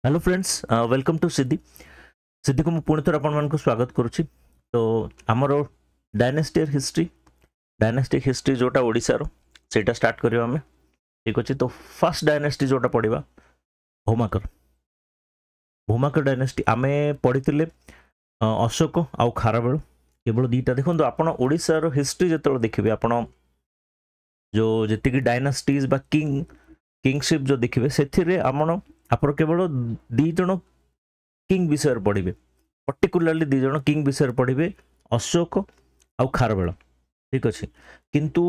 Hello friends, welcome to सिद्धि सिद्धि को पुणी थर आपको स्वागत करुच्ची। तो आमर डायनेस्टिक हिस्ट्री जोटा ओडिशार सेटा स्टार्ट करियो हमें। ठीक अच्छे। तो फर्स्ट डायनेस्टी जोटा पढ़ा भौमाकर भौमाकर डायनेस्टी आमे पढ़ी अशोक आउ खारवेल केवल दुईटा। देखो आप ओडिशार हिस्ट्री जो देखिए आप जो जी डायनेस्टीज बा किंगशिप जो देखिए से आप केवल दी जन किंग विषय पढ़े, पर्टिकुलाली दी जन किंग विषय पढ़े अशोक आउ खारवेल। ठीक अच्छे। किंतु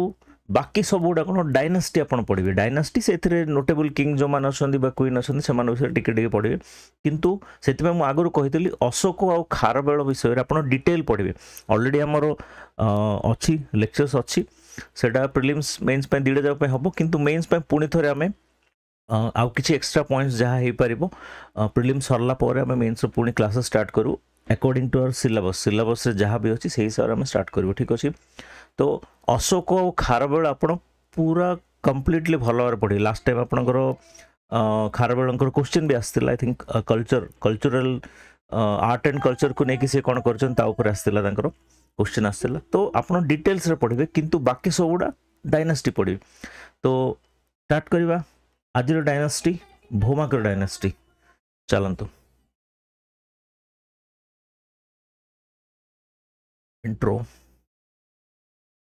बाकी सब गुड़ा कौन डायनेस्टी आप पढ़े, डायनेस्टी से नोटेबल किंग जो मैंने अच्छा क्वीन अच्छा से विषय टिके पढ़े। किंतु से आगुरी कही अशोक आउ खारवेल विषय आप डिटेल पढ़े। ऑलरेडी आमर अच्छी लेक्चर्स अच्छी सेटा प्रिलिम्स मेन्स दीटा जाक हम, किंतु मेन्स पुणी थे आम आउ किसी एक्स्ट्रा पॉइंट्स जहाँ हो पार प्रिलिम्स सरला आम मेन्स पुणी क्लासेस स्टार्ट करूँ अकॉर्डिंग टू आवर सिलेबस जहाँ भी अच्छी से हिसाब से आम स्टार्ट करूँ। ठीक अच्छे। तो अशोक और खारवेल आप पूरा कंप्लीटली भल भाव पढ़े। लास्ट टाइम आपंकर खारवेल क्वेश्चन भी आसाला I think cultural art and culture को लेकिन सी कौन कर आसाला क्वेश्चन आसाला। तो आप डिटेल्स रे पढ़े, किंतु बाकी सब गुड़ा डायनेस्टी पढ़े। तो स्टार्ट करवा आज डायनेस्टी भौमाकर डायनेस्टी। चलतु intro.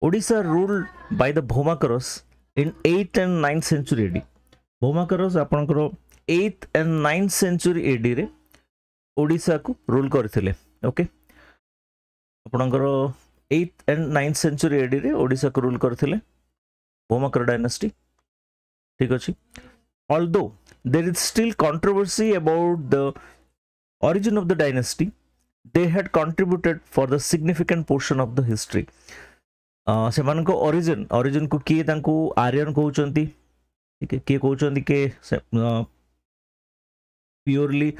Odisha ruled by the Bhaumakaras in 8th and 9th century AD। Bhaumakaras आपनकर 8th and 9th century AD रे ओडिशा को रूल करथिले। ओके, आपनकर 8th and 9th century AD रे ओडिशा को रूल करथिले भौमाकर डायनेस्टी। ठीक अछि। Although there is still controversy about the origin of the dynasty, they had contributed for the significant portion of the history। से मानको ओरिजिन को किए तांको आर्यन कहउचंती। ठीक है, किए कहउचंती के प्योरली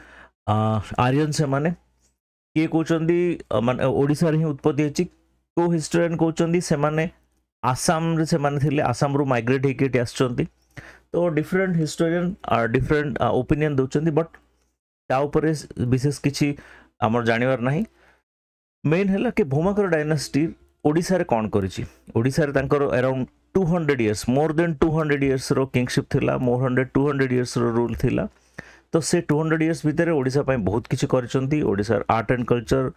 आर्यन से माने किए कहउचंती माने ओडिसा रे ही उत्पत्ति अछि। को हिस्टोरियन कहउचंती से माने आसाम रे से माने थिले, आसाम रो माइग्रेट हेके आछचंती। तो डिफरेंट हिस्टोरियन डिफरेंट ओपिनियन दउचंती, बट ता ऊपर विशेष किछि हमर जानिबार नाही। मेन हैला कि भौमाकर डायनेस्टी ओडिशा रे कौन करिछि। ओडिशा रे तांकर around 200 years, more than 200 years रो किंगशिप थिला, 200 इयर्स रो रूल थिला। तो से 200 इयर्स भितर ओडिशा पय बहुत किछि करचंती। ओडिशा आर्ट एंड कल्चर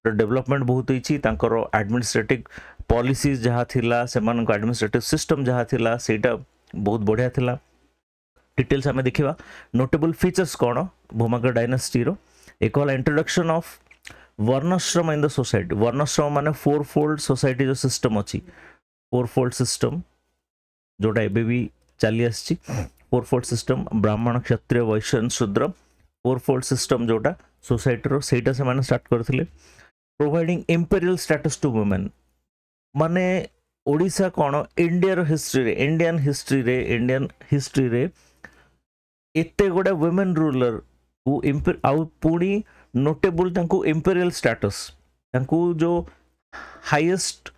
रो डेवलपमेंट बहुत होईछि। तांकर एडमिनिस्ट्रेटिव पॉलिसीज जहाँ थिला, सेमान को एडमिनिस्ट्रेटिव सिस्टम जहाँ थिला सेटा बहुत बढ़िया थिला। डिटेल्स हमें देखिबा। नोटेबल फीचर्स कौन भौमाकर डायनेस्टी रो? एक वाला इंट्रोडक्शन ऑफ वर्णाश्रम इन द सोसाइटी। वर्णाश्रम माने फोर फोल्ड सोसाइटी जो सिस्टम अच्छी, फोर फोल्ड सिस्टम जोटा एबे भी चली आसी। फोर फोल्ड सिस्टम ब्राह्मण Kshatriya Vaishya Shudra fourfold system जोटा सोसाइटी रो सेटा से माने स्टार्ट करथिले। Providing imperial status to women माने ओडिशा कौन इंडिया इंडियन हिस्ट्री रे एते गोटे वुमेन रूलर को आउ पुणी नोटेबल तांको इंपेरियल स्टेटस, तांको जो हाईएस्ट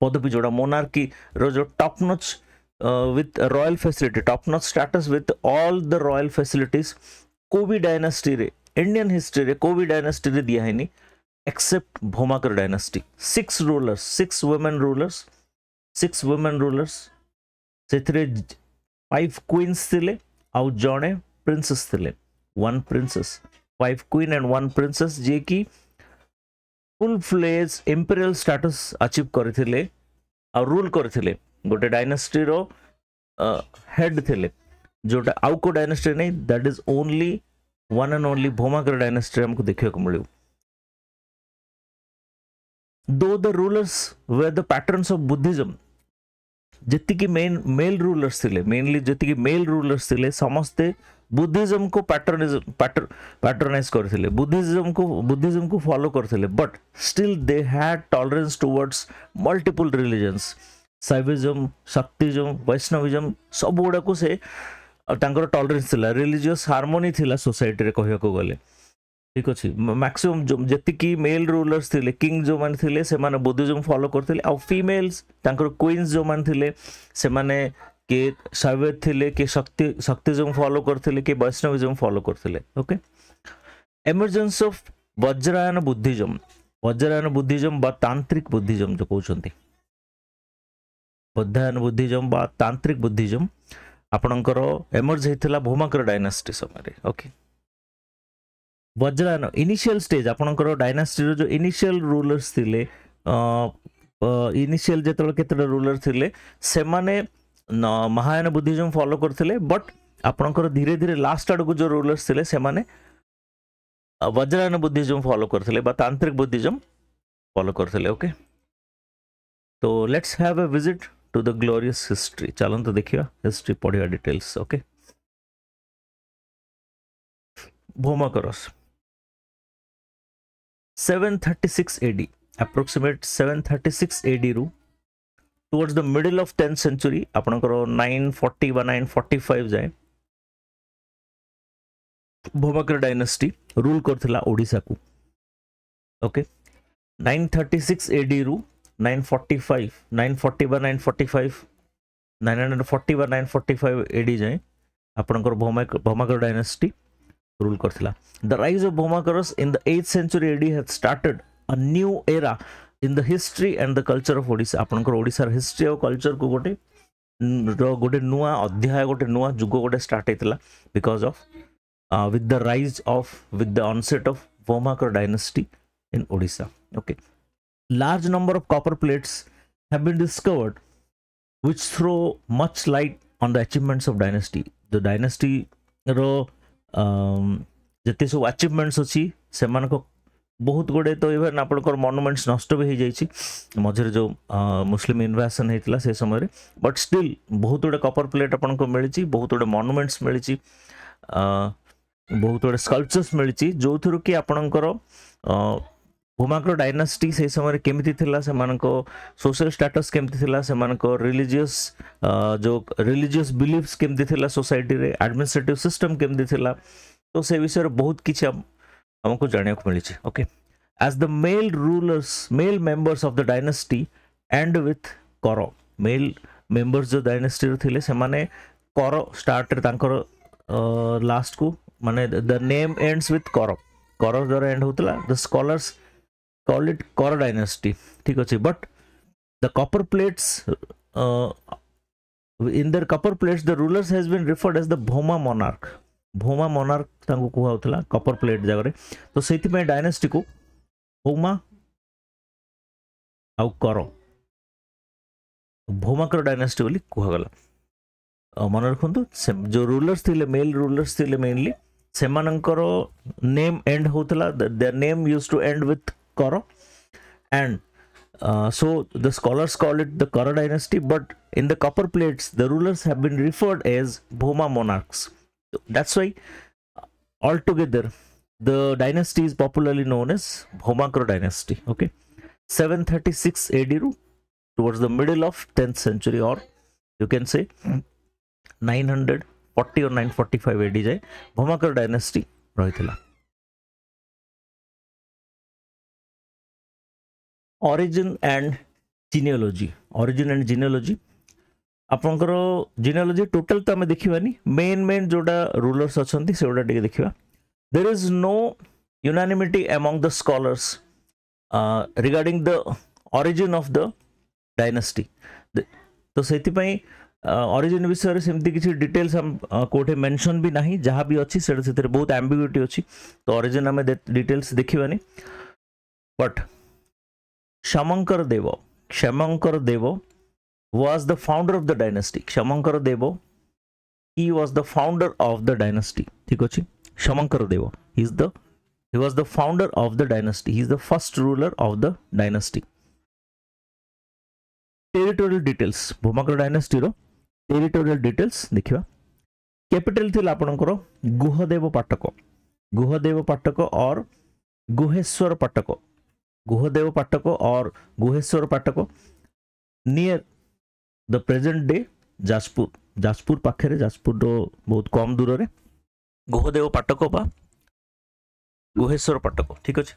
पदवी जोड़ा मोनार्की रो जो top notch with royal facility, top notch status with all the royal facilities को भी डायनेस्टी रे इंडियन हिस्ट्री रे को भी डायनेस्टी रे दिया है except Bhaumakara dynasty. 6 rulers, 6 women rulers से 5 क्वींस थिले आउ जणे प्रिंसेस थिले। 1 प्रिंसेस, 5 क्वीन एंड 1 प्रिंसेस जे की full fledge imperial status achieve करथिले आ रूल करथिले। गोटे डायनेस्टी रो हेड थिले जोटा आउ को डायनेस्टी नहीं, that is only one and only Bhaumakara dynasty हमको देखियो को मिलियो। दो the rulers were the patterns of Buddhism, जति मेन मेल रूलर्स थिले, मेनली जति मेल रूलर्स थिले समस्ते बुद्धिज्म को पैटर्नाइज करथिले, बुद्धिज्म को फॉलो करथिले। But still they had tolerance towards multiple religions, Shaivism, Shaktism, Vaishnavism सब गुड़ा को से तांकर टॉलरेंस थिला। रिलीजियस हार्मोनी थिला सोसाइटी रे कहया को गले। ठीक अच्छे। मैक्सिमम जो जी मेल रूलर्स थिले, किंग जो माने थिले से माने बुद्धिज्म फॉलो करथिले। आ फीमेल्स तांकर क्वीन्स जो माने थिले से माने के शैव थिले के शक्तिज्म फॉलो करथिले के वैष्णविज्म फॉलो करथिले okay emergence of Vajrayana Buddhism बा तांत्रिक बुद्धिज्म जो कहउछंती बौद्धायन बुद्धिज्म बा तांत्रिक बुद्धिज्म आपणकर एमर्ज हेतिला भौमाकर डायनास्टी समय ओके वज्रायन इनिशियल स्टेज आपणकर डायनास्टी रो जो इनिशियल रूलर्स थिले इनिशियल जेतल केतरा रूलर थिले से माने महायान बुद्धिज्म फॉलो करथिले बट आपणकर धीरे धीरे लास्ट आड़ को जो रूलर्स थिले से माने वज्रायन बुद्धिज्म फॉलो करथिले बा तांत्रिक बुद्धिज्म फॉलो करथिले ओके तो let's have a visit to the glorious history चलन तो देखिए हिस्ट्री पढ़िया details okay Bhaumakaras 736 AD approximate 736 AD रू towards the middle of 10th century आपनकर 940 बा 945 जाए भौमाकर डायनेस्टी रूल करथिला ओडिसा को ओके 936 AD रू 940 बा 945 940 बा 945 AD जाए आपनकर भौमाकर डायनेस्टी रूल करथिला the rise of Bhaumakaras in the 8th century AD had started a new era in the history and the culture of Odisha आपनकर ओडिसा हिस्ट्री और कल्चर को गोटे नुआ अध्याय गोटे नुआ जुग गोटे स्टार्ट हेतिला because of with the rise of with the onset of Bhaumakar dynasty in Odisha okay large number of copper plates have been discovered which throw much light on the achievements of dynasty the dynasty रो जते सब achievements अछि सेमान को बहुत गुडे तो even आपनकर monuments नष्ट भी हो जाइछि मझरे जो मुस्लिम इन्वेशन हेतिला से समय रे बट स्टिल बहुत गुडे कॉपर प्लेट आपन को मिलिछि बहुत गुडे मॉन्यूमेंट्स मिलिछि बहुत गुडे स्कल्पचर्स मिलिछि जो थ्रू कि आपनकर भौमाकर डायनेस्टी से समय केमिति थिला से मानको सोशल स्टेटस केमिति थिला से मानको रिलीजियस जो रिलीजियस बिलीफ्स केमिति थिला सोसाइटी रे एडमिनिस्ट्रेटिव सिस्टम केमिति थिला तो से विषय रे बहुत किछि हमको जानिया को मिली okay as the male members of the dynasty and with करो मेल मेंबर्स जो डायनेस्टी रे थिले से माने करो स्टार्ट रे तांकर लास्ट को माने द नेम एंड्स विथ करो द्वारा एंड होतला the scholars call it Kora dynasty ठीक अछि but the copper plates in their copper plates the rulers has been referred as the Bhoma monarch तांको कुहा होतला कॉपर प्लेट जगह तो सेति में डायनेस्टी को भौमा आउ करो भौमाकर डायनेस्टी बोली कुहा गला मन रखंतु जो रूलर्स थिले मेल रूलर्स थिले मेनली सेमानकर नेम एंड होतला their name used to end with Koro and so the scholars call it the Kora dynasty but in the copper plates the rulers have been referred as Bhoma monarchs that's why altogether the dynasty is popularly known as Bhaumakar dynasty okay 736 AD towards the middle of 10th century or you can say 940 or 945 AD जाए Bhaumakar dynasty रहितला origin and genealogy आपनकर genealogy total तो हमें देखिबानी main जोडा rulers अछंती सेडा टिके देखिबा there is no unanimity among the scholars regarding the origin of the dynasty तो सेति पई origin विषय रे सेमती किछि डिटेल्स हम कोठे मेंशन भी नाही जहां भी अछि सेडा सेतरे बहुत एम्बिग्युइटी अछि तो origin हमें डिटेल्स देखिबानी but Shamankar Deva was the founder of the dynasty. Shamankar Deva, he was the founder of the dynasty. ठीक अछि Shamankar Deva, he was the founder of the dynasty. He is the first ruler of the dynasty. Territorial details Bhaumakar dynasty row territorial details देखिबा capital थिला आपनकर गुहदेव पाटक और गुहेश्वर पाटक और गुहेश्वर पाटक near the present day Jajpur पाखे जाजपुर बहुत कम दूर रे गुहदेव पाटक बा गुहेश्वर पाटक ठीक अछि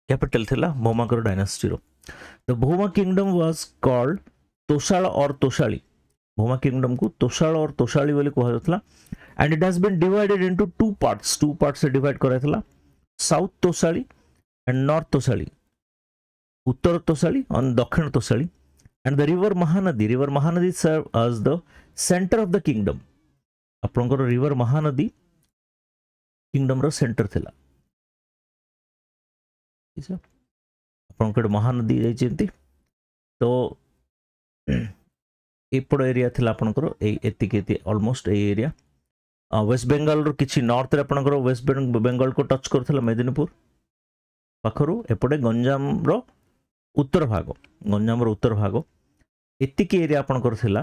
कैपिटल थिला भौमाकर डायनेस्टी रो the Bhauma kingdom was called Toshal और तोशाली भोमा किंगडम को तोशाल और तोशाली बोली कहा जाता and it has been divided into two parts से डिवाइड कराइला south Toshali and north Toshali उत्तर तोशाली और दक्षिण Toshali and the river Mahanadi serve as the centre of the kingdom आपनकर रिवर महानदी किंगडम रो सेंटर थिला आपनकर महानदी जाइछन्ती तो एपड़ एरिया थिला आपनकर एतिके almost a area west Bengal रो किछि नॉर्थ रे आपनकर वेस्ट बेंगल को टच करथिला मेदिनीपुर पाखरु एपड़े गंजाम रो उत्तर भाग एतिके एरिया आपनकर थिला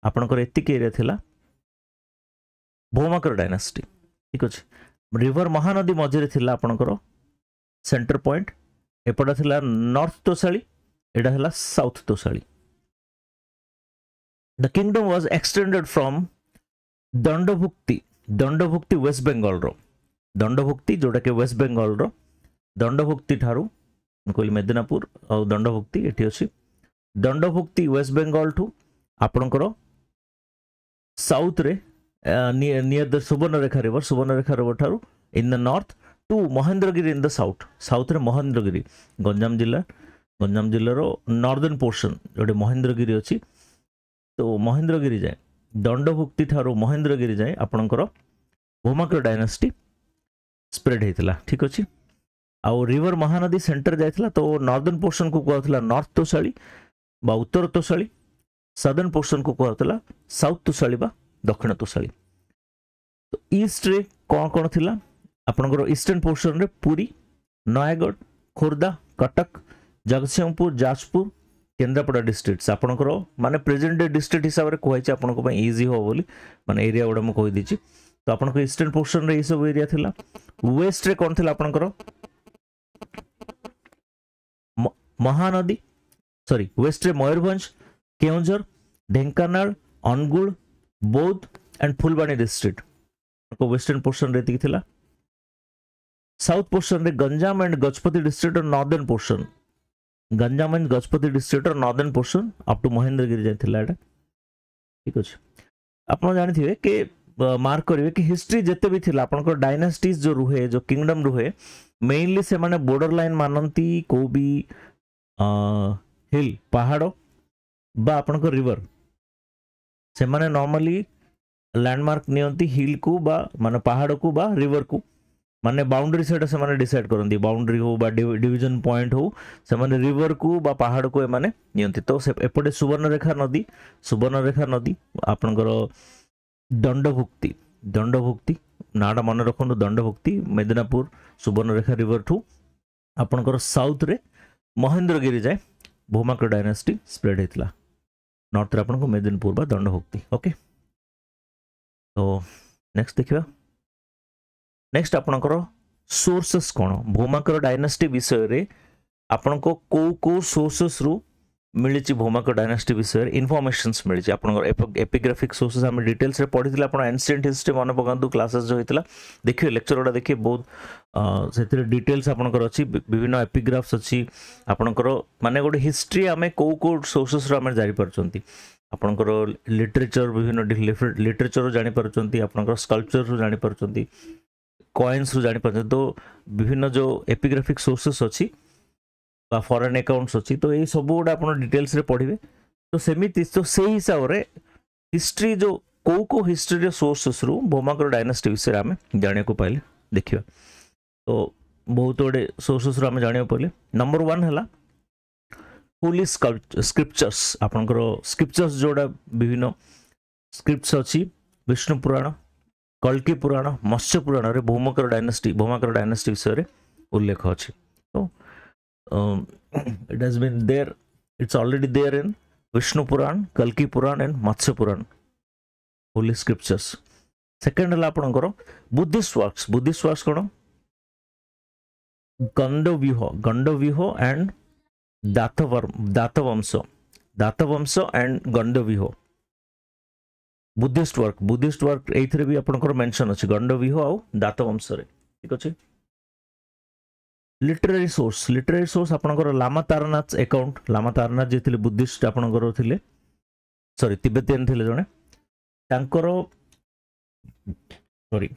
आपनकर एतिके एरिया थिला भौमाकर डायनास्टी ठीक अछि रिवर महानदी मझे थिला आपनकर सेंटर पॉइंट एपटा थिला नॉर्थ तोशाली एटा थिला south Toshali the kingdom was extended from Dandabhukti west Bengal रो दंडभुक्ति जोटा के वेस्ट बेंगल रो दंडभुक्ति ठारू कहली मेदिनापुर और दंडभुक्ति एठी अछि दंडभुक्ति वेस्ट बेंगल ठू आपनकर साउथ रे नियर द सुवर्णरेखा रिवर ठारू in the north to Mahendragiri in the south रे महेंद्रगिरी गंजाम जिल्ला रो नॉर्दर्न पोर्शन जोटे महेंद्रगिरी अछि तो महेंद्रगिरी जाए दंडभुक्ति ठारू महेंद्रगिरी जाए आपनकर भौमाकर डायनास्टी स्प्रेड हेतिला ठीक अछि आउ रिवर महानदी सेंटर जाइथिला तो नॉर्दर्न पोर्शन को कहउथला नॉर्थ तोशाली बा उत्तर तोशाली सदर्न पोर्शन को कहउथला साउथ तोशाली बा दक्षिण तोशाली तो ईस्ट रे कोन थिला आपनकर ईस्टर्न पोर्शन रे पुरी नयागढ़ खोर्धा कटक जगतसिंहपुर जाजपुर केन्द्रापड़ा डिस्ट्रिक्ट्स आपनकर माने प्रेजेंट डे डिस्ट्रिक्ट हिसाब रे कहैछि आपनको पय इजी हो बोली माने एरिया गुडा म कहि दिछि तो आपनकर ईस्टर्न पोर्शन रे ई सब एरिया थिला वेस्ट रे कोन थिला आपनकर महानदी सॉरी वेस्ट रे मयूरभंज केउंझर ढेंकानाल अनुगुल बौद्ध एंड फुलबाणी डिस्ट्रिक्ट को वेस्टर्न पोर्शन रे थिला साउथ पोर्शन रे गंजाम एंड गजपति डिस्ट्रिक्ट और northern portion Ganjam and Gajapati district और northern portion up to Mahendragiri जाइथिला एटा ठीक अछि आपण जानिथिबे के मार्क करिवे कि हिस्ट्री जते भी थिला आपनकर डायनास्टीज जो रुहे जो किंगडम रुहे मेनली से माने बॉर्डर लाइन मानंती को भी हिल पहाड़ बा आपनकर रिवर से माने नॉर्मली लैंडमार्क नियंती हिल को बा माने पहाड़ को बा रिवर को माने बाउंड्री सेटा से माने डिसाइड करंती बाउंड्री हो बा डिवीजन पॉइंट हो से माने रिवर को बा पहाड़ को माने नियंती तो से एपटे सुवर्णरेखा नदी आपनकर दंडभुक्ति नाडा मन रखु दंडभुक्ति मेदिनापुर सुवर्णरेखा रिवर ठू आपनकर साउथ रे महेंद्रगिरी जाए भौमाकर डायनास्टी स्प्रेड हेतिला नॉर्थ रे आपनको मेदिनीपुर बा दंडभुक्ति ओके तो नेक्स्ट देखिबा नेक्स्ट आपनकर सोर्सेस कोन भौमाकर डायनास्टी विषय रे आपनको को सोर्सेस रु मिली भौमाकर डायनास्टी विषय इनफॉरमेशंस मिली आपनकर एपिग्राफिक सोर्सेस हम डिटेल्स रे पढ़िथिला आपण एंशिएंट हिस्ट्री मन पकांतु क्लासेस जो होइतिला देखिए लेक्चर ओडा देखिए बहुत सेतिर डिटेल्स आपनकर अछि विभिन्न एपिग्राफ्स अछि आपनकर माने गोटे हिस्ट्री हमें को सोर्सेस रो हम जानि परचंती आपनकर लिटरेचर विभिन्न लिटरेचर रो जानि परचंती आपनकर स्कल्पचर रो जानि परचंती कॉइन्स रो जानि परचंती तो विभिन्न जो एपिग्राफिक सोर्सेस अछि बा फॉरेन अकाउंट्स अछि तो ये सब गोटे आप डिटेल्स रे पढ़िबे तो सेमिति तो से हिसाब रे हिस्ट्री जो को हिस्ट्री रे सोर्सेस रु भौमाकर डायनास्टी विषय आम जानिया को पाइले देखिबा तो बहुत गोटे सोर्सेस रु आम जानिया पाइले नंबर 1 हला होली स्क्रिप्चर्स आपनकर स्क्रिप्चर्स जोड़ा विभिन्न स्क्रिप्ट्स अछि विष्णु पुराण कल्की पुराण मत्स्य पुराण रे भौमाकर डायनास्टी विषय रे उल्लेख अछि तो it has been there, it's already there in Vishnu Puran, Kalki Puran and Matsya Puran, holy scriptures. Second है आपनकर Buddhist works कौन Gandavyuha and Datavamsa and Gandavyuha Buddhist work एथरे भी आपनकर मेंशन अछि Gandavyuha और Datavamsa रे ठीक अछि लिटरेरी सोर्स आपनकर लामा तारानाथ अकाउंट लामा तारानाथ जे थिले बुद्धिस्ट आपनकर थिले सॉरी तिब्बतियन थिले जने तांकर सॉरी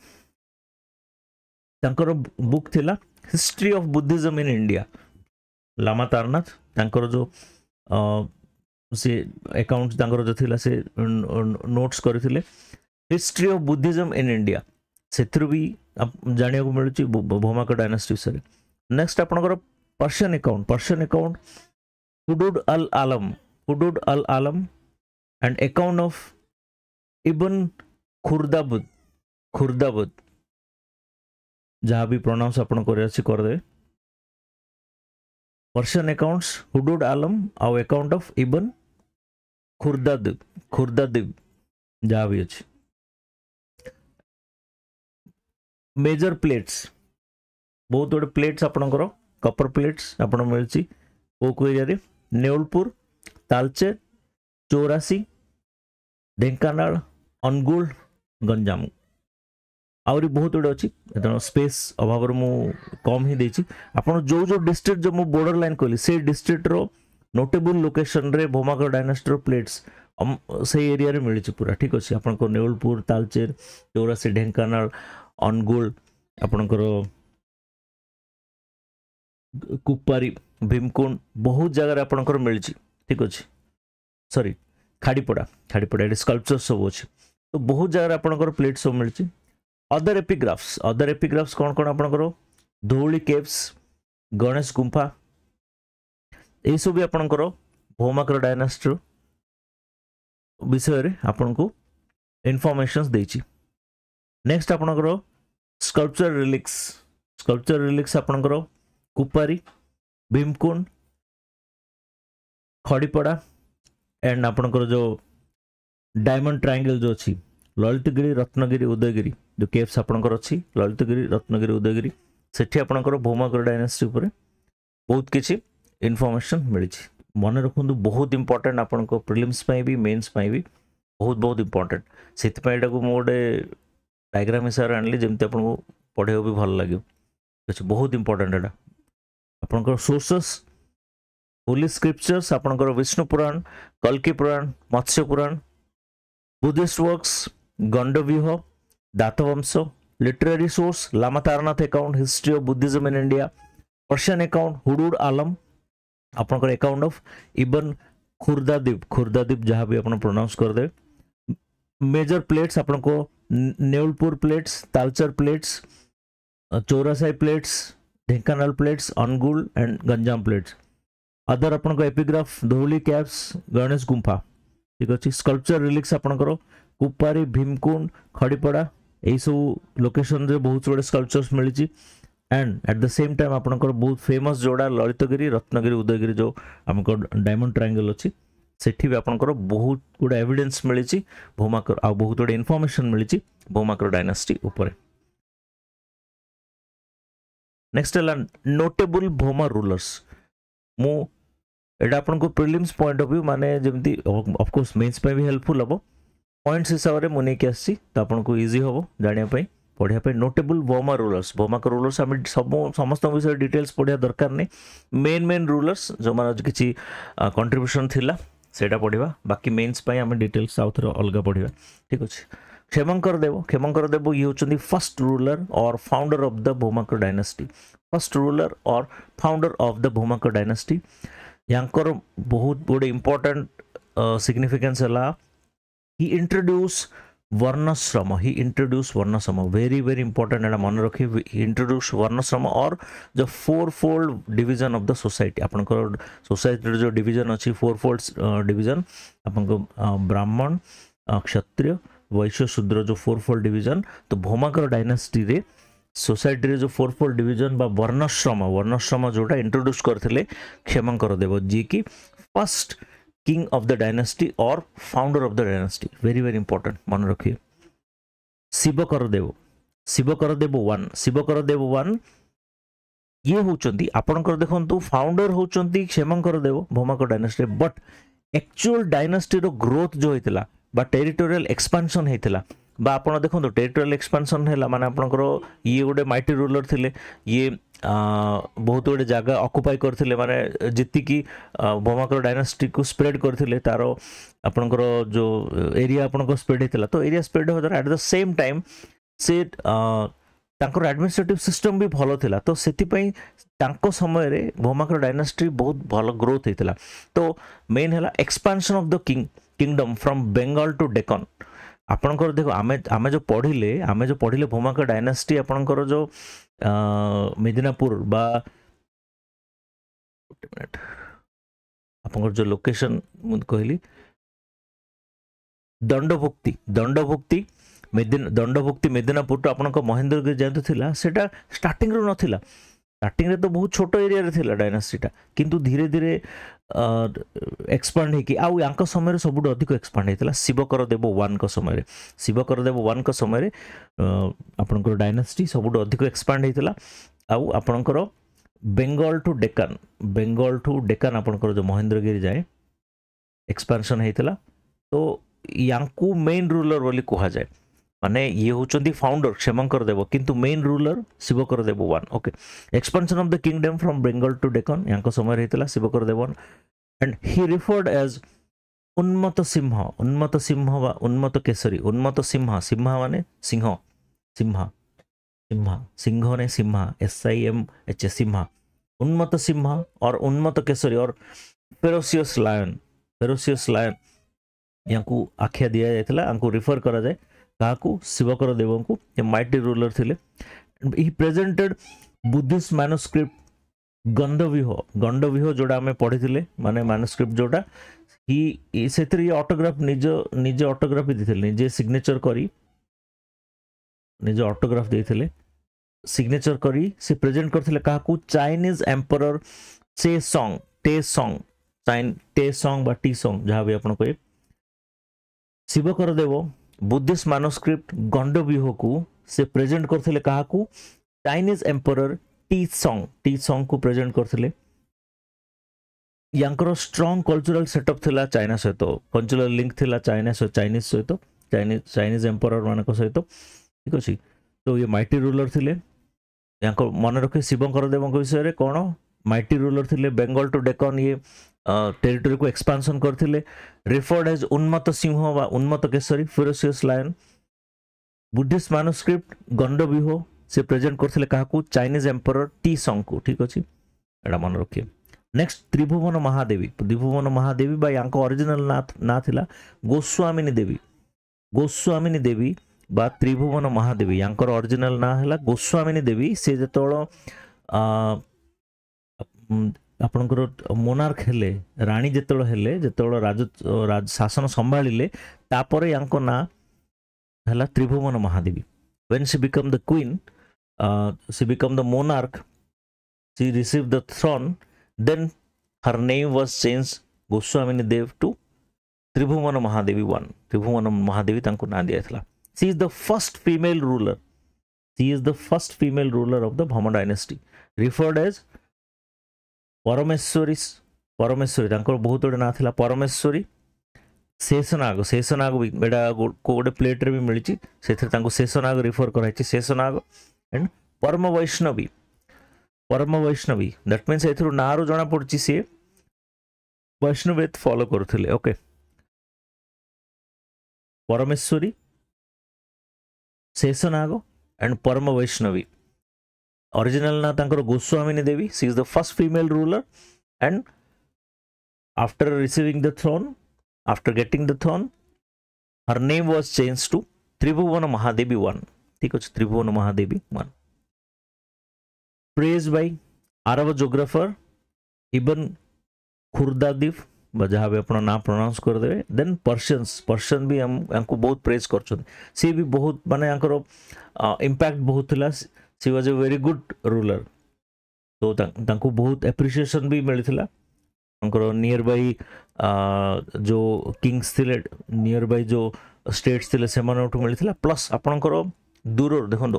तांकर बुक थिला history of Buddhism in India lama Taranath तांकर जो से अकाउंट तांकर जो थिला से नोट्स करथिले history of Buddhism in India सेथरु भी जानिया को मिलुची भौमाक डायनास्टी विषय। नेक्स्ट आपनकर Persian account Hudud al Alam and account of Ibn Khurdadbeh जहाँ भी प्रोनाउंस आपन करे अछि कर दे पर्शियन अकाउंट्स हुदुद आलम और अकाउंट ऑफ इब्न खुर्दादिब जहाँ भी अछि। मेजर प्लेट्स बहुत गुड प्लेट्स आपनकर कपर प्लेट्स आपन मिलची को एरिया रे नेउलपुर तालचेर चौरासी ढेंकानाल अनुगुल गंजाम आउरी बहुत गुड अच्छी स्पेस अभाव मु कम ही देछि आपन जो जो डिस्ट्रिक्ट जो मु बॉर्डर लाइन कहली से डिस्ट्रिक्ट रो नोटेबल लोकेशन रे भौमाक डायनास्टी रो प्लेट्स से एरिया रे मिलची पूरा ठीक अछि। आपन को नेउलपुर तालचेर चौरासी ढेंकानाल अनुगुल आपनकर कुपारी भीमकुंड बहुत जगह आपनकर मिलची ठीक अछि सॉरी खाड़ीपड़ा ये स्कल्पचर सब अछि तो बहुत जगह आपनकर प्लेट सब मिलची। अदर एपिग्राफ्स कौन कौन आपनकर धौली केव्स गणेश गुंफा ये सब भी आपनकर भौमाक डायनास्टी विषय रे आपनको इन्फॉर्मेशंस देछि। नेक्स्ट आपनकर स्कल्पचर रिलिक्स आपनकर कुपारी भीमकुंड खड़ीपड़ा एंड आपनकर जो डायमंड ट्रायंगल जो अच्छी ललितगिरी रत्नगिरी उदयगिरी जो केव्स आपनकर अच्छी ललितगिरी रत्नगिरी उदयगिरी सेठी आपनकर भौमाक डायनास्टी ऊपर बहुत किछि इन्फॉर्मेशन मिली। मन रखु बहुत इंपोर्टेंट आपनको प्रिलिम्स पई भी मेंस पई भी बहुत इंपोर्टेंट से मोटे डायग्राम हिसाब से आनली जमती आपको पढ़े भी भल लगे बहुत इंपोर्टेंट एटा आपनकर सोर्सेस होली स्क्रिप्चर्स आपनकर विष्णु पुराण कल्की Purana Matsya Purana Buddhist works Gandavyuha Dathavamsa literary source lama Taranatha account history of Buddhism in India Persian account Hudud Alam आपनकर अकाउंट ऑफ इब्न खुर्दादिब जहाँ भी अपन प्रोनाउंस कर दे। मेजर प्लेट्स आपन को Neulpur plates Talcher plates Chaurasi plates Dhenkanal plates Angul and Ganjam plates. Other अपन को एपिग्राफ धौली कैव्स गणेश गुंफा ठीक अच्छे। स्कल्पचर रिलिक्स आपनकर कुपारी भीमकुंड खड़ीपड़ा यही सब लोकेशन रे बहुत गुड़े स्कल्पचर्स मिली and at the same time आपनकर बहुत फेमस जोड़ा ललितगिरी रत्नगिरी उदयगिरी जो हमको डायमंड ट्रायंगल अच्छी सेठी भी आपनकर बहुत गुड़ा एविडेंस मिली भौमाक आ बहुत गुड़ा इनफॉरमेशन मिली भौमाक डायनास्टी ऊपर। नेक्स्ट है नोटेबल भौमा रूलर्स मु एटा आपन को प्रीलिम्स पॉइंट ऑफ व्यू माने जमती ऑफ कोर्स मेंस पे भी हेल्पफुल हबो पॉइंट्स हिसाब रे मुने के आसी तो आपन को इजी हबो जानिया पई पढ़िया पे। नोटेबल भौमाक रूलर्स हम समस्त विषय डिटेल्स पढ़िया दरकार नहीं मेन रूलर्स जो मान किसी कंट्रीब्यूशन थिला सेटा पढ़िबा बाकी मेंस पई हम डिटेल्स आउ थरो अलगा पढ़िबा ठीक अछि। क्षेमंकर देव ये होचंदी फर्स्ट रूलर और founder of the Bhaumaka dynasty Bhaumaka dynasty यांकर बहुत बड़े इंपोर्टेंट सिग्निफिकेंस है he introduce varnashrama very important एटा मन रखी इंट्रोड्यूस वर्णश्रम और जो 4-fold division of the society आपनकर सोसाइटी जो डिवीजन अच्छी 4-fold डिवीजन आपनको ब्राह्मण क्षत्रिय वैश्य शूद्र जो 4-fold डिवीजन तो भौमाक डायनास्टी रे सोसाइटी रे जो 4-fold डिवीजन बा वर्णश्रम जोटा इंट्रोड्यूस करथिले क्षेमंकर देव जी की first king of the dynasty और founder of the dynasty very important मन रखिए। शिवकर देव वन ये होचंती आपनकर देखंतु फाउंडर होचंती Kshemankara Deva Bhaumaka dynasty but actual dynasty रो ग्रोथ जो होइतिला बा टेरिटोरियल एक्सपेंशन होइतिला बा आपण देखो टेरिटोरियल एक्सपांशन है माने आपनकर ये गोटे माइटी रूलर थिले ये बहुत गुड़े जगह ऑक्युपाई करथिले माने जिति की भौमाकर डायनास्टी को स्प्रेड करथिले तारो आपनकर जो एरिया आपनकर स्प्रेड हेतला तो एरिया स्प्रेड हो एट द सेम टाइम से तांकर एडमिनिस्ट्रेटिव सिस्टम भी भलो थिला तो सेति पई तांको समय रे भौमाकर डायनास्टी बहुत भलो ग्रोथ हेतला तो मेन हैला expansion of the kingdom from Bengal to Deccan आपनकर देखो आमे जो पढ़िले भौमाकर डायनास्टी आपनकर जो मेदिनापुर बा मिनट आपनकर जो लोकेशन मु कहली दंडभुक्ति मेदिनापुर तो आपनकर महेंद्रगिरी जेंतो थिला सेटा स्टार्टिंग रो नथिला स्टार्टिंग रे तो बहुत छोट एरिया रे थिला डायनास्टीटा किंतु धीरे धीरे एक्सपांड हेकी आउ यांक समय सबुठ अधिक एक्सपांड हेतला शिवकर देव 1 को समय रे शिवकर देव 1 को समय रे आपनकर डायनास्टी सबुठ अधिक एक्सपांड हेतला आउ आपनकर बेंगल टू डेक्कन आपनकर जो महेंद्रगिरी जाए एक्सपांशन हेतला तो यांकू मेन रूलर बोली कहा जाए माने ये होचंदी फाउंडर क्षेमंकर देव किंतु main ruler Shivakara Deva 1 okay expansion of the kingdom from Bengal to Deccan यांको समय हेतला Shivakara Deva 1 and he referred as Unmatta Simha वा उन्मत्त केसरी उन्मत्त सिंह माने सिंह ने सिंह SIMH सिंह उन्मत्त सिंह और उन्मत्त केसरी और फेरोसियस लायन यांकू आख्या दिया जायतला यांकू रिफर करा जाए काकू शिवकर देव को ये माइटी रूलर थिले ही प्रेजेंटेड बुद्धिस्ट मैनुस्क्रिप्ट गंडव्यूह जोड़ा हमें पढ़ी थिले माने मैनुस्क्रिप्ट जोड़ा ही सेतरी ऑटोग्राफ निज ऑटोग्राफ देथिले निजे सिग्नेचर करी निज ऑटोग्राफ देथिले सिग्नेचर करी से प्रेजेंट करथिले काकू चाइनीज एम्परर टे सॉन्ग बा टी सॉन्ग जहां भी आपण कहे शिवकर देव बुद्धिस्ट मैनुस्क्रिप्ट गंडव्यूह को से प्रेजेंट करथिले काकू चाइनीज एम्परर टी सॉन्ग को प्रेजेंट करथिले यांकर स्ट्रांग कल्चरल सेटअप थिला चाइना सहित कल्चरल लिंक थिला चाइनीज सहित चाइनीज एम्परर मानक सहित ठीक अछि तो ये माइटी रूलर थिले यांकर मन रखे शिवकर देव विषय कौन माइटी रूलर थिले बेंगल टू डेक्कन ये टेरिटोरी को एक्सपांशन करथिले रिफर्ड एज उन्मत्त सिंह वा Unmatta Kesari ferocious lion Buddhist manuscript Gandavyuha से प्रेजेंट करथिले काकू चाइनीज एम्परर टी सॉन्ग को ठीक अछि एडा मन रखिए नेक्स्ट त्रिभुवन महादेवी बा यांको ओरिजिनल ना थिला गोस्वामिनी देवी बा त्रिभुवन महादेवी यांकर ओरिजिनल ना हैला गोस्वामिनी देवी से जेतोळ आपनकर मोनार्क हेले रानी जेतोळ राज शासन संभाळिले तापरे यांको ना हैला त्रिभुवन Mahadevi when she became the queen she became the monarch she received the throne then her name was changed Goswamini Dev to Tribhuvan Mahadevi 1 Tribhuvan Mahadevi तांको ना दिया था she is the first female ruler of the Bhoma dynasty referred as परमेश्वरी तांको बहुत बड़े ना थिला परमेश्वरी शेषनाग भी बेटा को गोटे प्लेट रे भी मिली से शेषनाग रिफर कराई Sheshnag and Param Vaishnavi that means एथुर नारू जना पड़ची से वैष्णवेत फॉलो करथिले okay Parameshwari Sheshnag and Param Vaishnavi original ना तांकर Goswamini Devi she is the first female ruler and after receiving the throne After getting the throne, her name was changed to Tribhuvan Mahadevi 1. ठीक है, Tribhuvan Mahadevi 1. Praised by Arab geographer Ibn Khurdadif, जहाँ भी अपना नाम pronounce कर देवे. Then Persian भी हमको बहुत प्रेज कर सी भी बहुत माने यांकर इम्पैक्ट बहुत थिला. She was a very good ruler. तो तांको बहुत एप्रिसिएशन भी मिली थिला. नियर बाई जो किंग्स थिले नियर बाई जो स्टेट्स थिले से मिलता प्लस आपणकर दूर देखो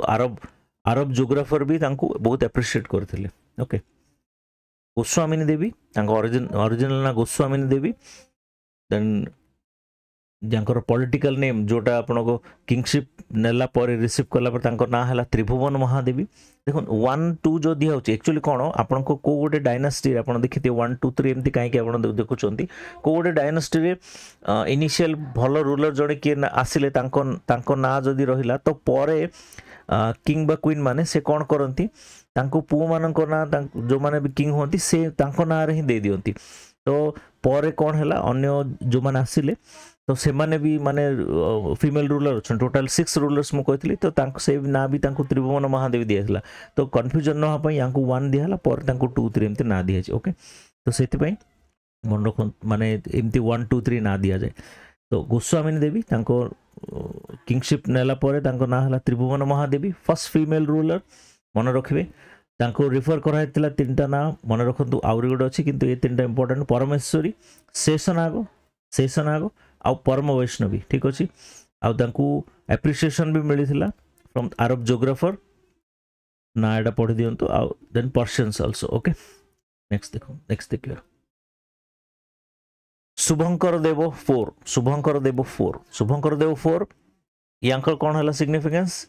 अरब जोग्राफर भी बहुत एप्रिशिएट करते ओके गोस्वामिनी देवी ओरिजिनल ना गोस्वामिनी देवी देन जहाँकर पॉलिटिकल नेम जोटा आपको किंगशिप नेला पर रिसीव कला पर ना है त्रिभुवन महादेवी। देखो 1 2 जो दिया एक्चुअली कौन आपन को गोटे डायनास्टी आप देखिए 1 2 3 एमती कहीं देखुं को गोटे डायनास्टी इनिशियल भल रूलर जड़े किए आसिले ना जदि रहा तो पर किंग बा क्वीन माने से कौन करती पुओ मान ना जो मैंने भी किंग होती से ना ही दे दियंती। तो पर कौन है अन्य जो मैंने आसिले तो से माने भी माने फीमेल रूलर अच्छा टोटाल 6 रूलर्स मुझे तो से ना भी त्रिभुवन महादेवी दिया तो कन्फ्यूजन ना या 1 दिहला पर 2 3 एमती ना दिया ओके। तो से मन रख माने एमती 1 2 3 ना दि जाए। तो गोस्वामी देवी किंगशिप नेला पर ना है त्रिभुवन महादेवी फर्स्ट फीमेल रूलर मन रखिए रिफर कराई 3टा ना मन रखु आउरी गोटे अच्छी किंतु ये 3टा इंपोर्टेंट परमेश्वरी शेषनाग आ परम वैष्णवी ठीक अच्छे एप्रिसिएशन भी मिली फ्रॉम अरब जोग्राफर ना एटा पढ़ी दिंतु then Persians also okay. Next देखो नेक्स्ट देखिए शुभंकर देव 4 शुभंकर देव 4 यांकर कौन है significance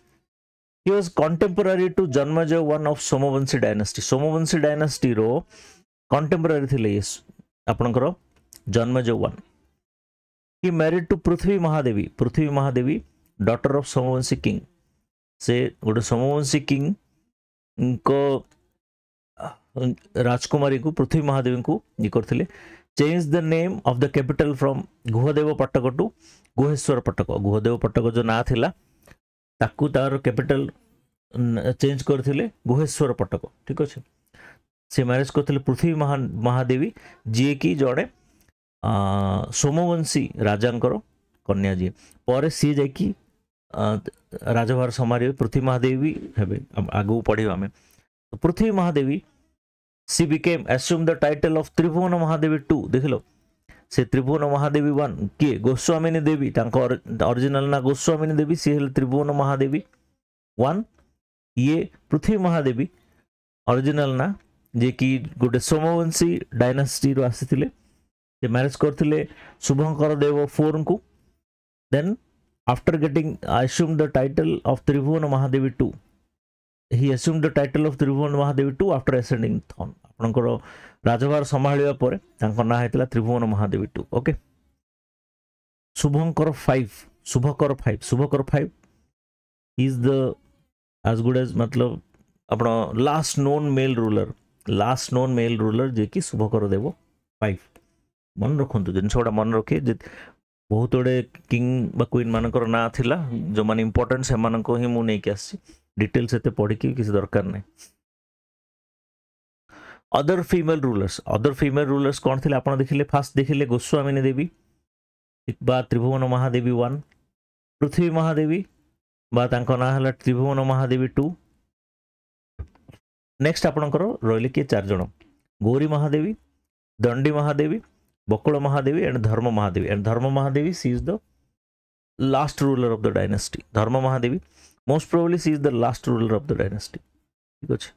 he was contemporary to Janmajay one of Somvanshi dynasty रो कंटेम्पररी थिले ये आपनकर Janmajay 1 he married to Prithvi Mahadevi daughter of Somvanshi king से गोटे सोमवंशी किंग को राजकुमारी को पृथ्वी महादेवी को ये करथिले change the name of the capital from Guhadeva Pataka to Guheswara Pataka. Guhadeva Pataka जो ना थिला ताकू तार कैपिटल चेंज करथिले गुहेश्वर पट्टक ठीक अच्छे। से मैरिज करथिले पृथ्वी महादेवी जी की जड़े सोमवंशी राजांकर कन्या जी पर सी जाकि राजभार संभाल पृथ्वी महादेवी हेबे आगू पढ़िबा आमे। तो Prithvi Mahadevi she became assume the title of Tribhuvana Mahadevi 2 देख लो से त्रिभुवन महादेवी 1 किए गोस्वामिनी देवी ओरिजिनल ना गोस्वामिनी देवी सी हेल त्रिभुवन महादेवी 1 ये पृथ्वी महादेवी ओरिजिनल ना जे कि गोटे सोमवंशी डायनास्टी रो आसीथिले जे मैरिज करथिले शुभंकर देव 4 को। Then after getting assumed the title of Tribhuvan Mahadevi 2 he assumed the title of Tribhuvan Mahadevi 2 after ascending throne आपनकर राजभार संभाळिबा परे तांको ना हेतला Tribhuvana Mahadevi 2 okay. Shubhankar 5 is the as good as मतलब अपना लास्ट नोन मेल रूलर जे कि शुभकर देव 5 मन रखु जिनसा मन रखिए बहुत गुड़े किंग बा क्वीन मानकर ना थिला जो माने इंपोर्टेंट से मान को ही मु नहीं के आसी डिटेल्स एते पढ़ी की किसी दरकार नहीं। अदर फीमेल रूलर्स कौन थे आप देखिले फास्ट देखिले गोस्वामिनी देवी बा त्रिभुवन महादेवी 1 पृथ्वी महादेवी बा तांको ना हला त्रिभुवन महादेवी 2 नेक्स्ट आपनकर रोइले के 4 जण Gauri Mahadevi Dandi Mahadevi Bakula Mahadevi and Dharma Mahadevi she is the last ruler of the dynasty Dharma Mahadevi most probably she is the last ruler of the dynasty ठीक अच्छे।